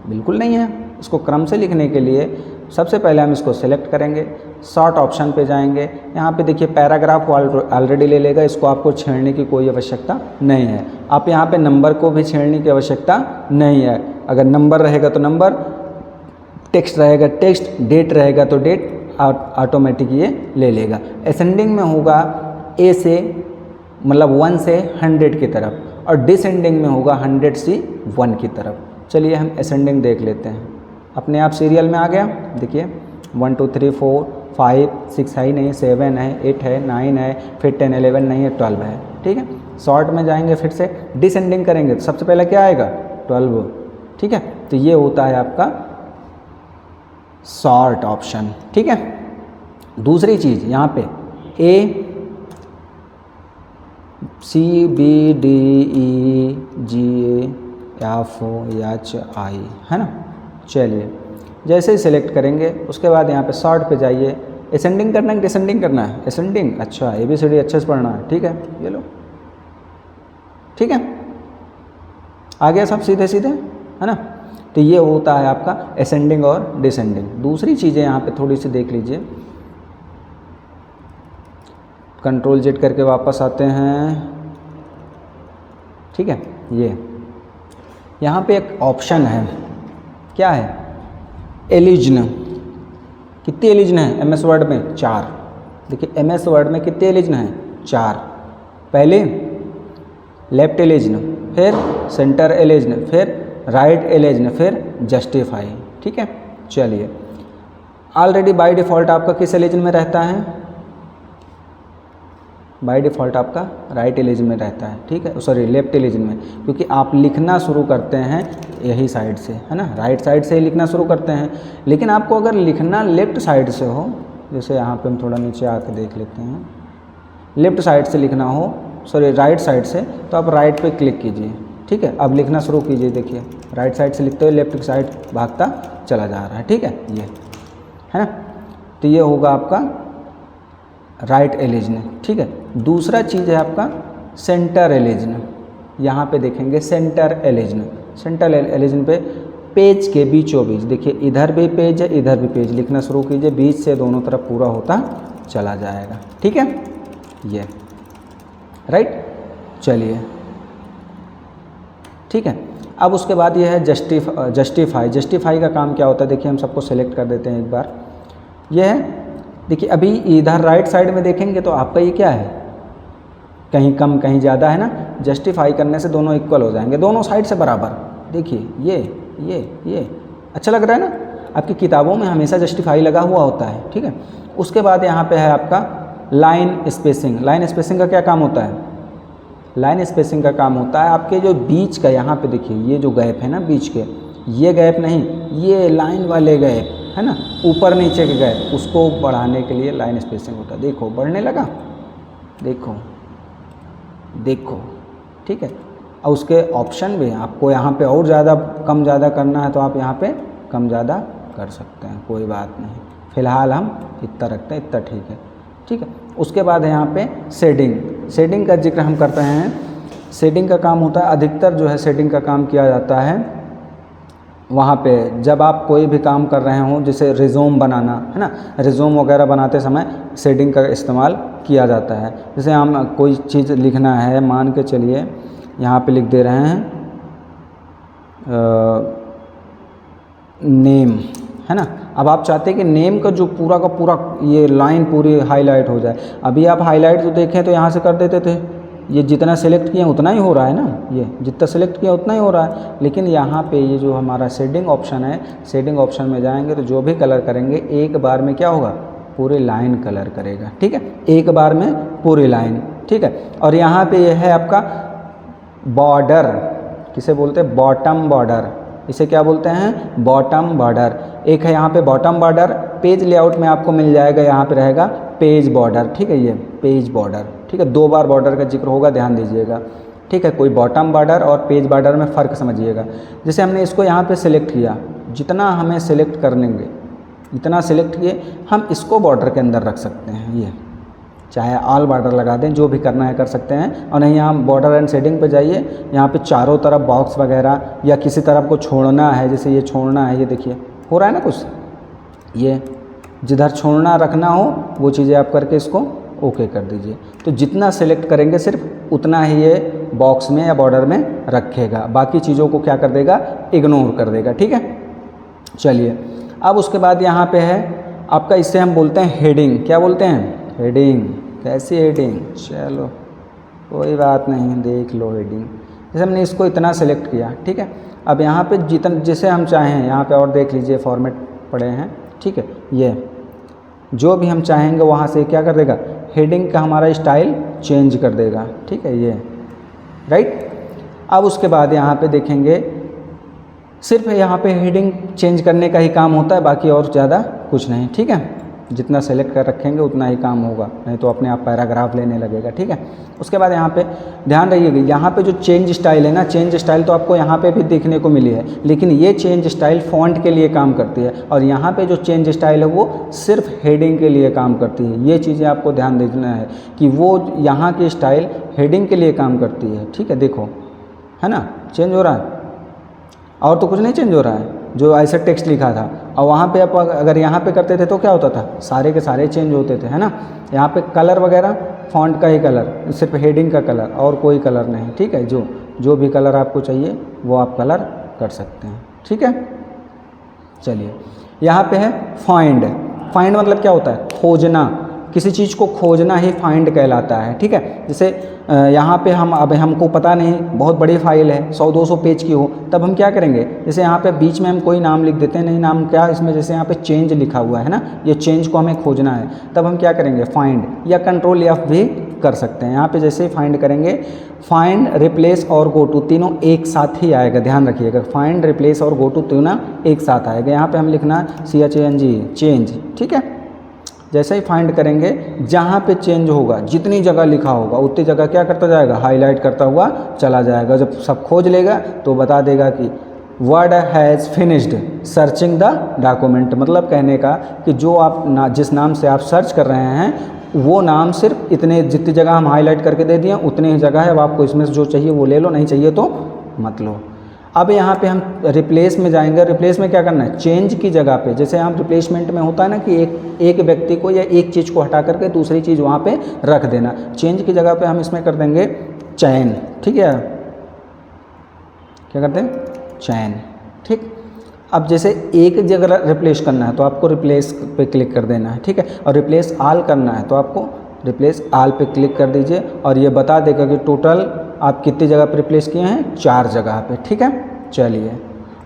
बिल्कुल नहीं है। इसको क्रम से लिखने के लिए सबसे पहले हम इसको सेलेक्ट करेंगे, शॉर्ट ऑप्शन पे जाएंगे। यहाँ पे देखिए पैराग्राफ ऑलरेडी ले लेगा, इसको आपको छेड़ने की कोई आवश्यकता नहीं है। आप यहाँ पे नंबर को भी छेड़ने की आवश्यकता नहीं है। अगर नंबर रहेगा तो नंबर, टेक्स्ट रहेगा टेक्स्ट, डेट रहेगा तो डेट ऑटोमेटिक ये ले लेगा। असेंडिंग में होगा ए से मतलब 1 से 100 की तरफ, और डिसेंडिंग में होगा 100 से 1 की तरफ। चलिए हम असेंडिंग देख लेते हैं। अपने आप सीरियल में आ गया, देखिए 1 2 3 4 5 6 है ही नहीं, 7 है, 8 है, 9 है, फिर 10 11 नहीं है, 12 है। ठीक है, शॉर्ट में जाएंगे, फिर से डिसेंडिंग करेंगे तो सबसे पहले क्या आएगा? 12। ठीक है, तो ये होता है आपका शॉर्ट ऑप्शन। ठीक है, दूसरी चीज़ यहाँ पे A C B D E G F H I है ना। चलिए जैसे ही सिलेक्ट करेंगे उसके बाद यहाँ पे शॉर्ट पे जाइए। असेंडिंग करना है, डिसेंडिंग करना है? असेंडिंग। अच्छा, ABCD अच्छे से पढ़ना है। ठीक है, ये लो, ठीक है, आ गया सब सीधे सीधे, है ना। तो ये होता है आपका असेंडिंग और डिसेंडिंग। दूसरी चीज़ें यहाँ पे थोड़ी सी देख लीजिए। कंट्रोल Z करके वापस आते हैं। ठीक है, ये यहाँ पे एक ऑप्शन है, क्या है? एलिजन। कितनी एलिजन है MS वर्ड में? 4। देखिए MS वर्ड में कितने एलिजन है? 4। पहले लेफ्ट एलिजन, फिर सेंटर एलिजन, फिर राइट एलिजन, फिर जस्टिफाई। ठीक है, चलिए ऑलरेडी बाय डिफ़ॉल्ट आपका किस एलिजन में रहता है? बाय डिफ़ॉल्ट आपका राइट एलिजन में रहता है। ठीक है, सॉरी लेफ्ट एलिजन में, क्योंकि आप लिखना शुरू करते हैं यही साइड से, है ना, राइट साइड से ही लिखना शुरू करते हैं। लेकिन आपको अगर लिखना लेफ्ट साइड से हो, जैसे यहाँ पे हम थोड़ा नीचे आके देख लेते हैं, लेफ्ट साइड से लिखना हो, सॉरी राइट साइड से, तो आप राइट पे क्लिक कीजिए। ठीक है, अब लिखना शुरू कीजिए। देखिए राइट साइड से लिखते हुए लेफ्ट साइड भागता चला जा रहा है। ठीक है, ये है ना, तो ये होगा आपका राइट एलिजन। ठीक है, दूसरा चीज़ है आपका सेंटर एलिजन। यहाँ पे देखेंगे सेंटर एलिजन। सेंटर एलिजन पे पेज के बीचों बीच, देखिए इधर भी पेज है इधर भी पेज, लिखना शुरू कीजिए, बीच से दोनों तरफ पूरा होता चला जाएगा। ठीक है, ये राइट। चलिए ठीक है, अब उसके बाद ये है जस्टिफाई। जस्टिफाई का काम क्या होता है? देखिए हम सबको सेलेक्ट कर देते हैं एक बार। ये है, देखिए अभी इधर राइट साइड में देखेंगे तो आपका ये क्या है? कहीं कम कहीं ज़्यादा, है ना। जस्टिफाई करने से दोनों इक्वल हो जाएंगे, दोनों साइड से बराबर। देखिए ये अच्छा लग रहा है ना। आपकी किताबों में हमेशा जस्टिफाई लगा हुआ होता है। ठीक है, उसके बाद यहाँ पे है आपका लाइन स्पेसिंग। लाइन स्पेसिंग का क्या काम होता है? लाइन स्पेसिंग का काम होता है आपके जो बीच का, यहाँ पे देखिए ये जो गैप है ना बीच के, ये गैप नहीं, ये लाइन वाले गैप है ना, ऊपर नीचे के गैप, उसको बढ़ाने के लिए लाइन स्पेसिंग होता है। देखो बढ़ने लगा, देखो देखो। ठीक है, और उसके ऑप्शन भी हैं, आपको यहाँ पे और ज़्यादा कम ज़्यादा करना है तो आप यहाँ पे कम ज़्यादा कर सकते हैं, कोई बात नहीं। फ़िलहाल हम इतना रखते हैं, इतना ठीक है। ठीक है, उसके बाद है यहाँ पे शेडिंग। शेडिंग का जिक्र हम करते हैं। शेडिंग का काम होता है, अधिकतर जो है शेडिंग का काम किया जाता है वहाँ पे जब आप कोई भी काम कर रहे हों, जैसे रिज्यूम बनाना, है ना, रिज्यूम वगैरह बनाते समय शेडिंग का इस्तेमाल किया जाता है। जैसे हम कोई चीज़ लिखना है, मान के चलिए यहाँ पे लिख दे रहे हैं नेम, है ना। अब आप चाहते हैं कि नेम का जो पूरा का पूरा ये लाइन पूरी हाईलाइट हो जाए। अभी आप हाईलाइट जो देखें तो यहाँ से कर देते थे, ये जितना सेलेक्ट किया उतना ही हो रहा है ना, ये जितना सेलेक्ट किया उतना ही हो रहा है। लेकिन यहाँ पे ये जो हमारा शेडिंग ऑप्शन है, शेडिंग ऑप्शन में जाएंगे तो जो भी कलर करेंगे एक बार में क्या होगा? पूरी लाइन कलर करेगा। ठीक है, एक बार में पूरी लाइन। ठीक है, और यहाँ पे ये है आपका बॉर्डर, किसे बोलते हैं? Bottom border. इसे क्या बोलते हैं? Bottom border. एक है यहाँ पे बॉटम बॉर्डर, पेज लेआउट में आपको मिल जाएगा, यहाँ पे रहेगा पेज बॉर्डर। ठीक है, ये पेज बॉर्डर। ठीक है, 2 बार बॉर्डर का जिक्र होगा, ध्यान दीजिएगा। ठीक है। कोई बॉटम बॉर्डर और पेज बॉर्डर में फ़र्क समझिएगा। जैसे हमने इसको यहाँ पे सिलेक्ट किया, जितना हमें सिलेक्ट कर लेंगे, इतना सिलेक्ट किए, हम इसको बॉर्डर के अंदर रख सकते हैं। ये चाहे ऑल बॉर्डर लगा दें, जो भी करना है कर सकते हैं। और नहीं, यहाँ बॉर्डर एंड शेडिंग पे जाइए, यहाँ पे चारों तरफ बॉक्स वगैरह या किसी तरफ को छोड़ना है, जैसे ये छोड़ना है, ये देखिए हो रहा है ना कुछ, ये जिधर छोड़ना रखना हो वो चीज़ें आप करके इसको ओके कर दीजिए। तो जितना सेलेक्ट करेंगे सिर्फ उतना ही ये बॉक्स में या बॉर्डर में रखेगा, बाकी चीज़ों को क्या कर देगा, इग्नोर कर देगा। ठीक है, चलिए अब उसके बाद यहाँ पे है आपका, इससे हम बोलते हैं हेडिंग। क्या बोलते हैं, हेडिंग। कैसी हेडिंग, चलो कोई बात नहीं, देख लो हेडिंग। जैसे हमने इसको इतना सेलेक्ट किया, ठीक है। अब यहाँ पे जितना जैसे हम चाहें, यहाँ पे और देख लीजिए फॉर्मेट पड़े हैं, ठीक है। ये जो भी हम चाहेंगे वहाँ से क्या कर देगा, हेडिंग का हमारा स्टाइल चेंज कर देगा। ठीक है, ये राइट। अब उसके बाद यहाँ पे देखेंगे, सिर्फ यहाँ पे हेडिंग चेंज करने का ही काम होता है, बाकी और ज़्यादा कुछ नहीं। ठीक है, जितना सेलेक्ट कर रखेंगे उतना ही काम होगा, नहीं तो अपने आप पैराग्राफ लेने लगेगा। ठीक है, उसके बाद यहाँ पे ध्यान रखिएगा, यहाँ पे जो चेंज स्टाइल है ना, चेंज स्टाइल तो आपको यहाँ पे भी देखने को मिली है, लेकिन ये चेंज स्टाइल फॉन्ट के लिए काम करती है, और यहाँ पे जो चेंज स्टाइल है वो सिर्फ हेडिंग के लिए काम करती है। ये चीज़ें आपको ध्यान देना है कि वो यहाँ की स्टाइल हेडिंग के लिए काम करती है। ठीक है, देखो है ना, चेंज हो रहा है, और तो कुछ नहीं चेंज हो रहा है, जो ऐसा टेक्स्ट लिखा था। और वहाँ पे आप अगर यहाँ पे करते थे तो क्या होता था, सारे के सारे चेंज होते थे, है ना। यहाँ पे कलर वगैरह फॉन्ट का ही कलर, सिर्फ हेडिंग का कलर, और कोई कलर नहीं। ठीक है, जो भी कलर आपको चाहिए वो आप कलर कर सकते हैं। ठीक है, चलिए यहाँ पे है फाइंड। फाइंड मतलब क्या होता है, खोजना। किसी चीज़ को खोजना ही फाइंड कहलाता है। ठीक है, जैसे यहाँ पे हमको पता नहीं, बहुत बड़ी फाइल है, 100-200 पेज की हो, तब हम क्या करेंगे, जैसे यहाँ पे बीच में हम कोई नाम लिख देते हैं, नहीं नाम क्या इसमें, जैसे यहाँ पे चेंज लिखा हुआ है ना, ये चेंज को हमें खोजना है, तब हम क्या करेंगे, फाइंड या कंट्रोल F भी कर सकते हैं। यहाँ पे जैसे ही फाइंड करेंगे, फाइंड, रिप्लेस और गो टू तीनों एक साथ ही आएगा, ध्यान रखिएगा। फाइंड, रिप्लेस और गो टू तीनों एक साथ आएगा। यहाँ पे हम लिखना CHANG, चेंज। ठीक है, जैसे ही फाइंड करेंगे, जहाँ पे चेंज होगा, जितनी जगह लिखा होगा उतनी जगह क्या करता जाएगा, हाईलाइट करता हुआ चला जाएगा। जब सब खोज लेगा तो बता देगा कि word has finished searching the document. मतलब कहने का कि जो आप जिस नाम से आप सर्च कर रहे हैं वो नाम सिर्फ इतने, जितनी जगह हम हाईलाइट करके दे दिए उतनी ही जगह है, अब आपको इसमें से जो चाहिए वो ले लो, नहीं चाहिए तो मत लो। अब यहाँ पे हम रिप्लेस में जाएंगे। रिप्लेस में क्या करना है, चेंज की जगह पे, जैसे हम रिप्लेसमेंट में होता है ना कि एक व्यक्ति को या एक चीज़ को हटा करके दूसरी चीज़ वहाँ पे रख देना, चेंज की जगह पे हम इसमें कर देंगे चयन। ठीक है, क्या करते हैं, चयन। ठीक, अब जैसे एक जगह रिप्लेस करना है तो आपको रिप्लेस पे क्लिक कर देना है। ठीक है, और रिप्लेस आल करना है तो आपको रिप्लेस आल पे क्लिक कर दीजिए, और ये बता देगा कि टोटल आप कितनी जगह पर रिप्लेस किए हैं, 4 जगह पे। ठीक है, चलिए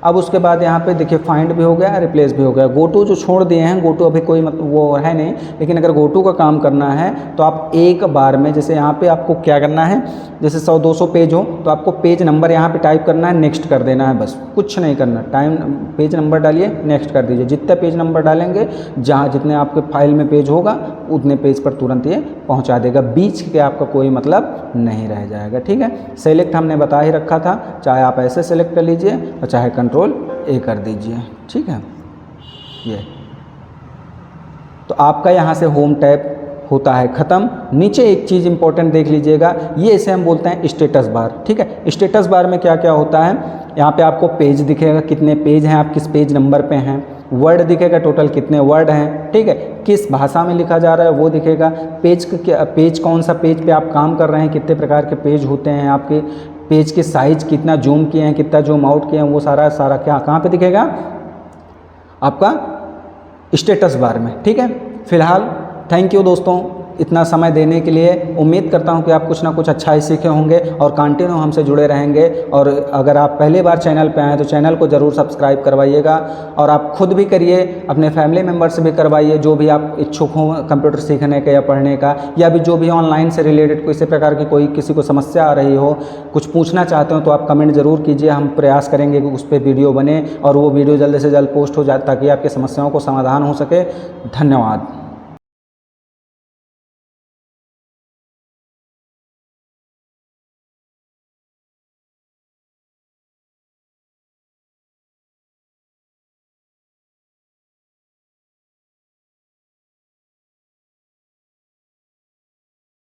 अब उसके बाद यहाँ पे देखिए फाइंड भी हो गया, रिप्लेस भी हो गया। गो टू जो छोड़ दिए हैं, गो टू अभी कोई वो है नहीं, लेकिन अगर गो टू का काम करना है तो आप एक बार में, जैसे यहाँ पे आपको क्या करना है, जैसे 100-200 पेज हो तो आपको पेज नंबर यहाँ पे टाइप करना है, नेक्स्ट कर देना है, बस कुछ नहीं करना। पेज नंबर डालिए, नेक्स्ट कर दीजिए। जितने पेज नंबर डालेंगे, जहाँ जितने आपके फाइल में पेज होगा उतने पेज पर तुरंत ये पहुँचा देगा, बीच के आपका कोई मतलब नहीं रह जाएगा। ठीक है, सेलेक्ट हमने बता ही रखा था, चाहे आप ऐसे सेलेक्ट कर लीजिए और चाहे कंट्रोल A कर दीजिए। ठीक है, ये तो आपका यहाँ से होम टैब होता है ख़त्म। नीचे एक चीज़ इंपॉर्टेंट देख लीजिएगा, ये इसे हम बोलते हैं स्टेटस बार। ठीक है, स्टेटस बार में क्या क्या होता है, यहाँ पे आपको पेज दिखेगा, कितने पेज हैं, आप किस पेज नंबर पे हैं, वर्ड दिखेगा, टोटल कितने वर्ड हैं। ठीक है, किस भाषा में लिखा जा रहा है वो दिखेगा, पेज कौन सा पेज पे आप काम कर रहे हैं, कितने प्रकार के पेज होते हैं आपके, पेज के साइज कितना जूम किए हैं, कितना जूम आउट किए हैं, वो सारा क्या कहाँ पे दिखेगा, आपका स्टेटस बार में। ठीक है, फिलहाल थैंक यू दोस्तों इतना समय देने के लिए। उम्मीद करता हूं कि आप कुछ ना कुछ अच्छा ही सीखे होंगे और कंटिन्यू हमसे जुड़े रहेंगे। और अगर आप पहली बार चैनल पे आए तो चैनल को ज़रूर सब्सक्राइब करवाइएगा, और आप खुद भी करिए, अपने फैमिली मेम्बर से भी करवाइए, जो भी आप इच्छुक हों कंप्यूटर सीखने का या पढ़ने का, या भी जो भी ऑनलाइन से रिलेटेड किसी प्रकार की कोई किसी को समस्या आ रही हो, कुछ पूछना चाहते हो तो आप कमेंट ज़रूर कीजिए। हम प्रयास करेंगे कि उस पर वीडियो बने और वो वीडियो जल्द से जल्द पोस्ट हो जाए ताकि आपकी समस्याओं को समाधान हो सके। धन्यवाद।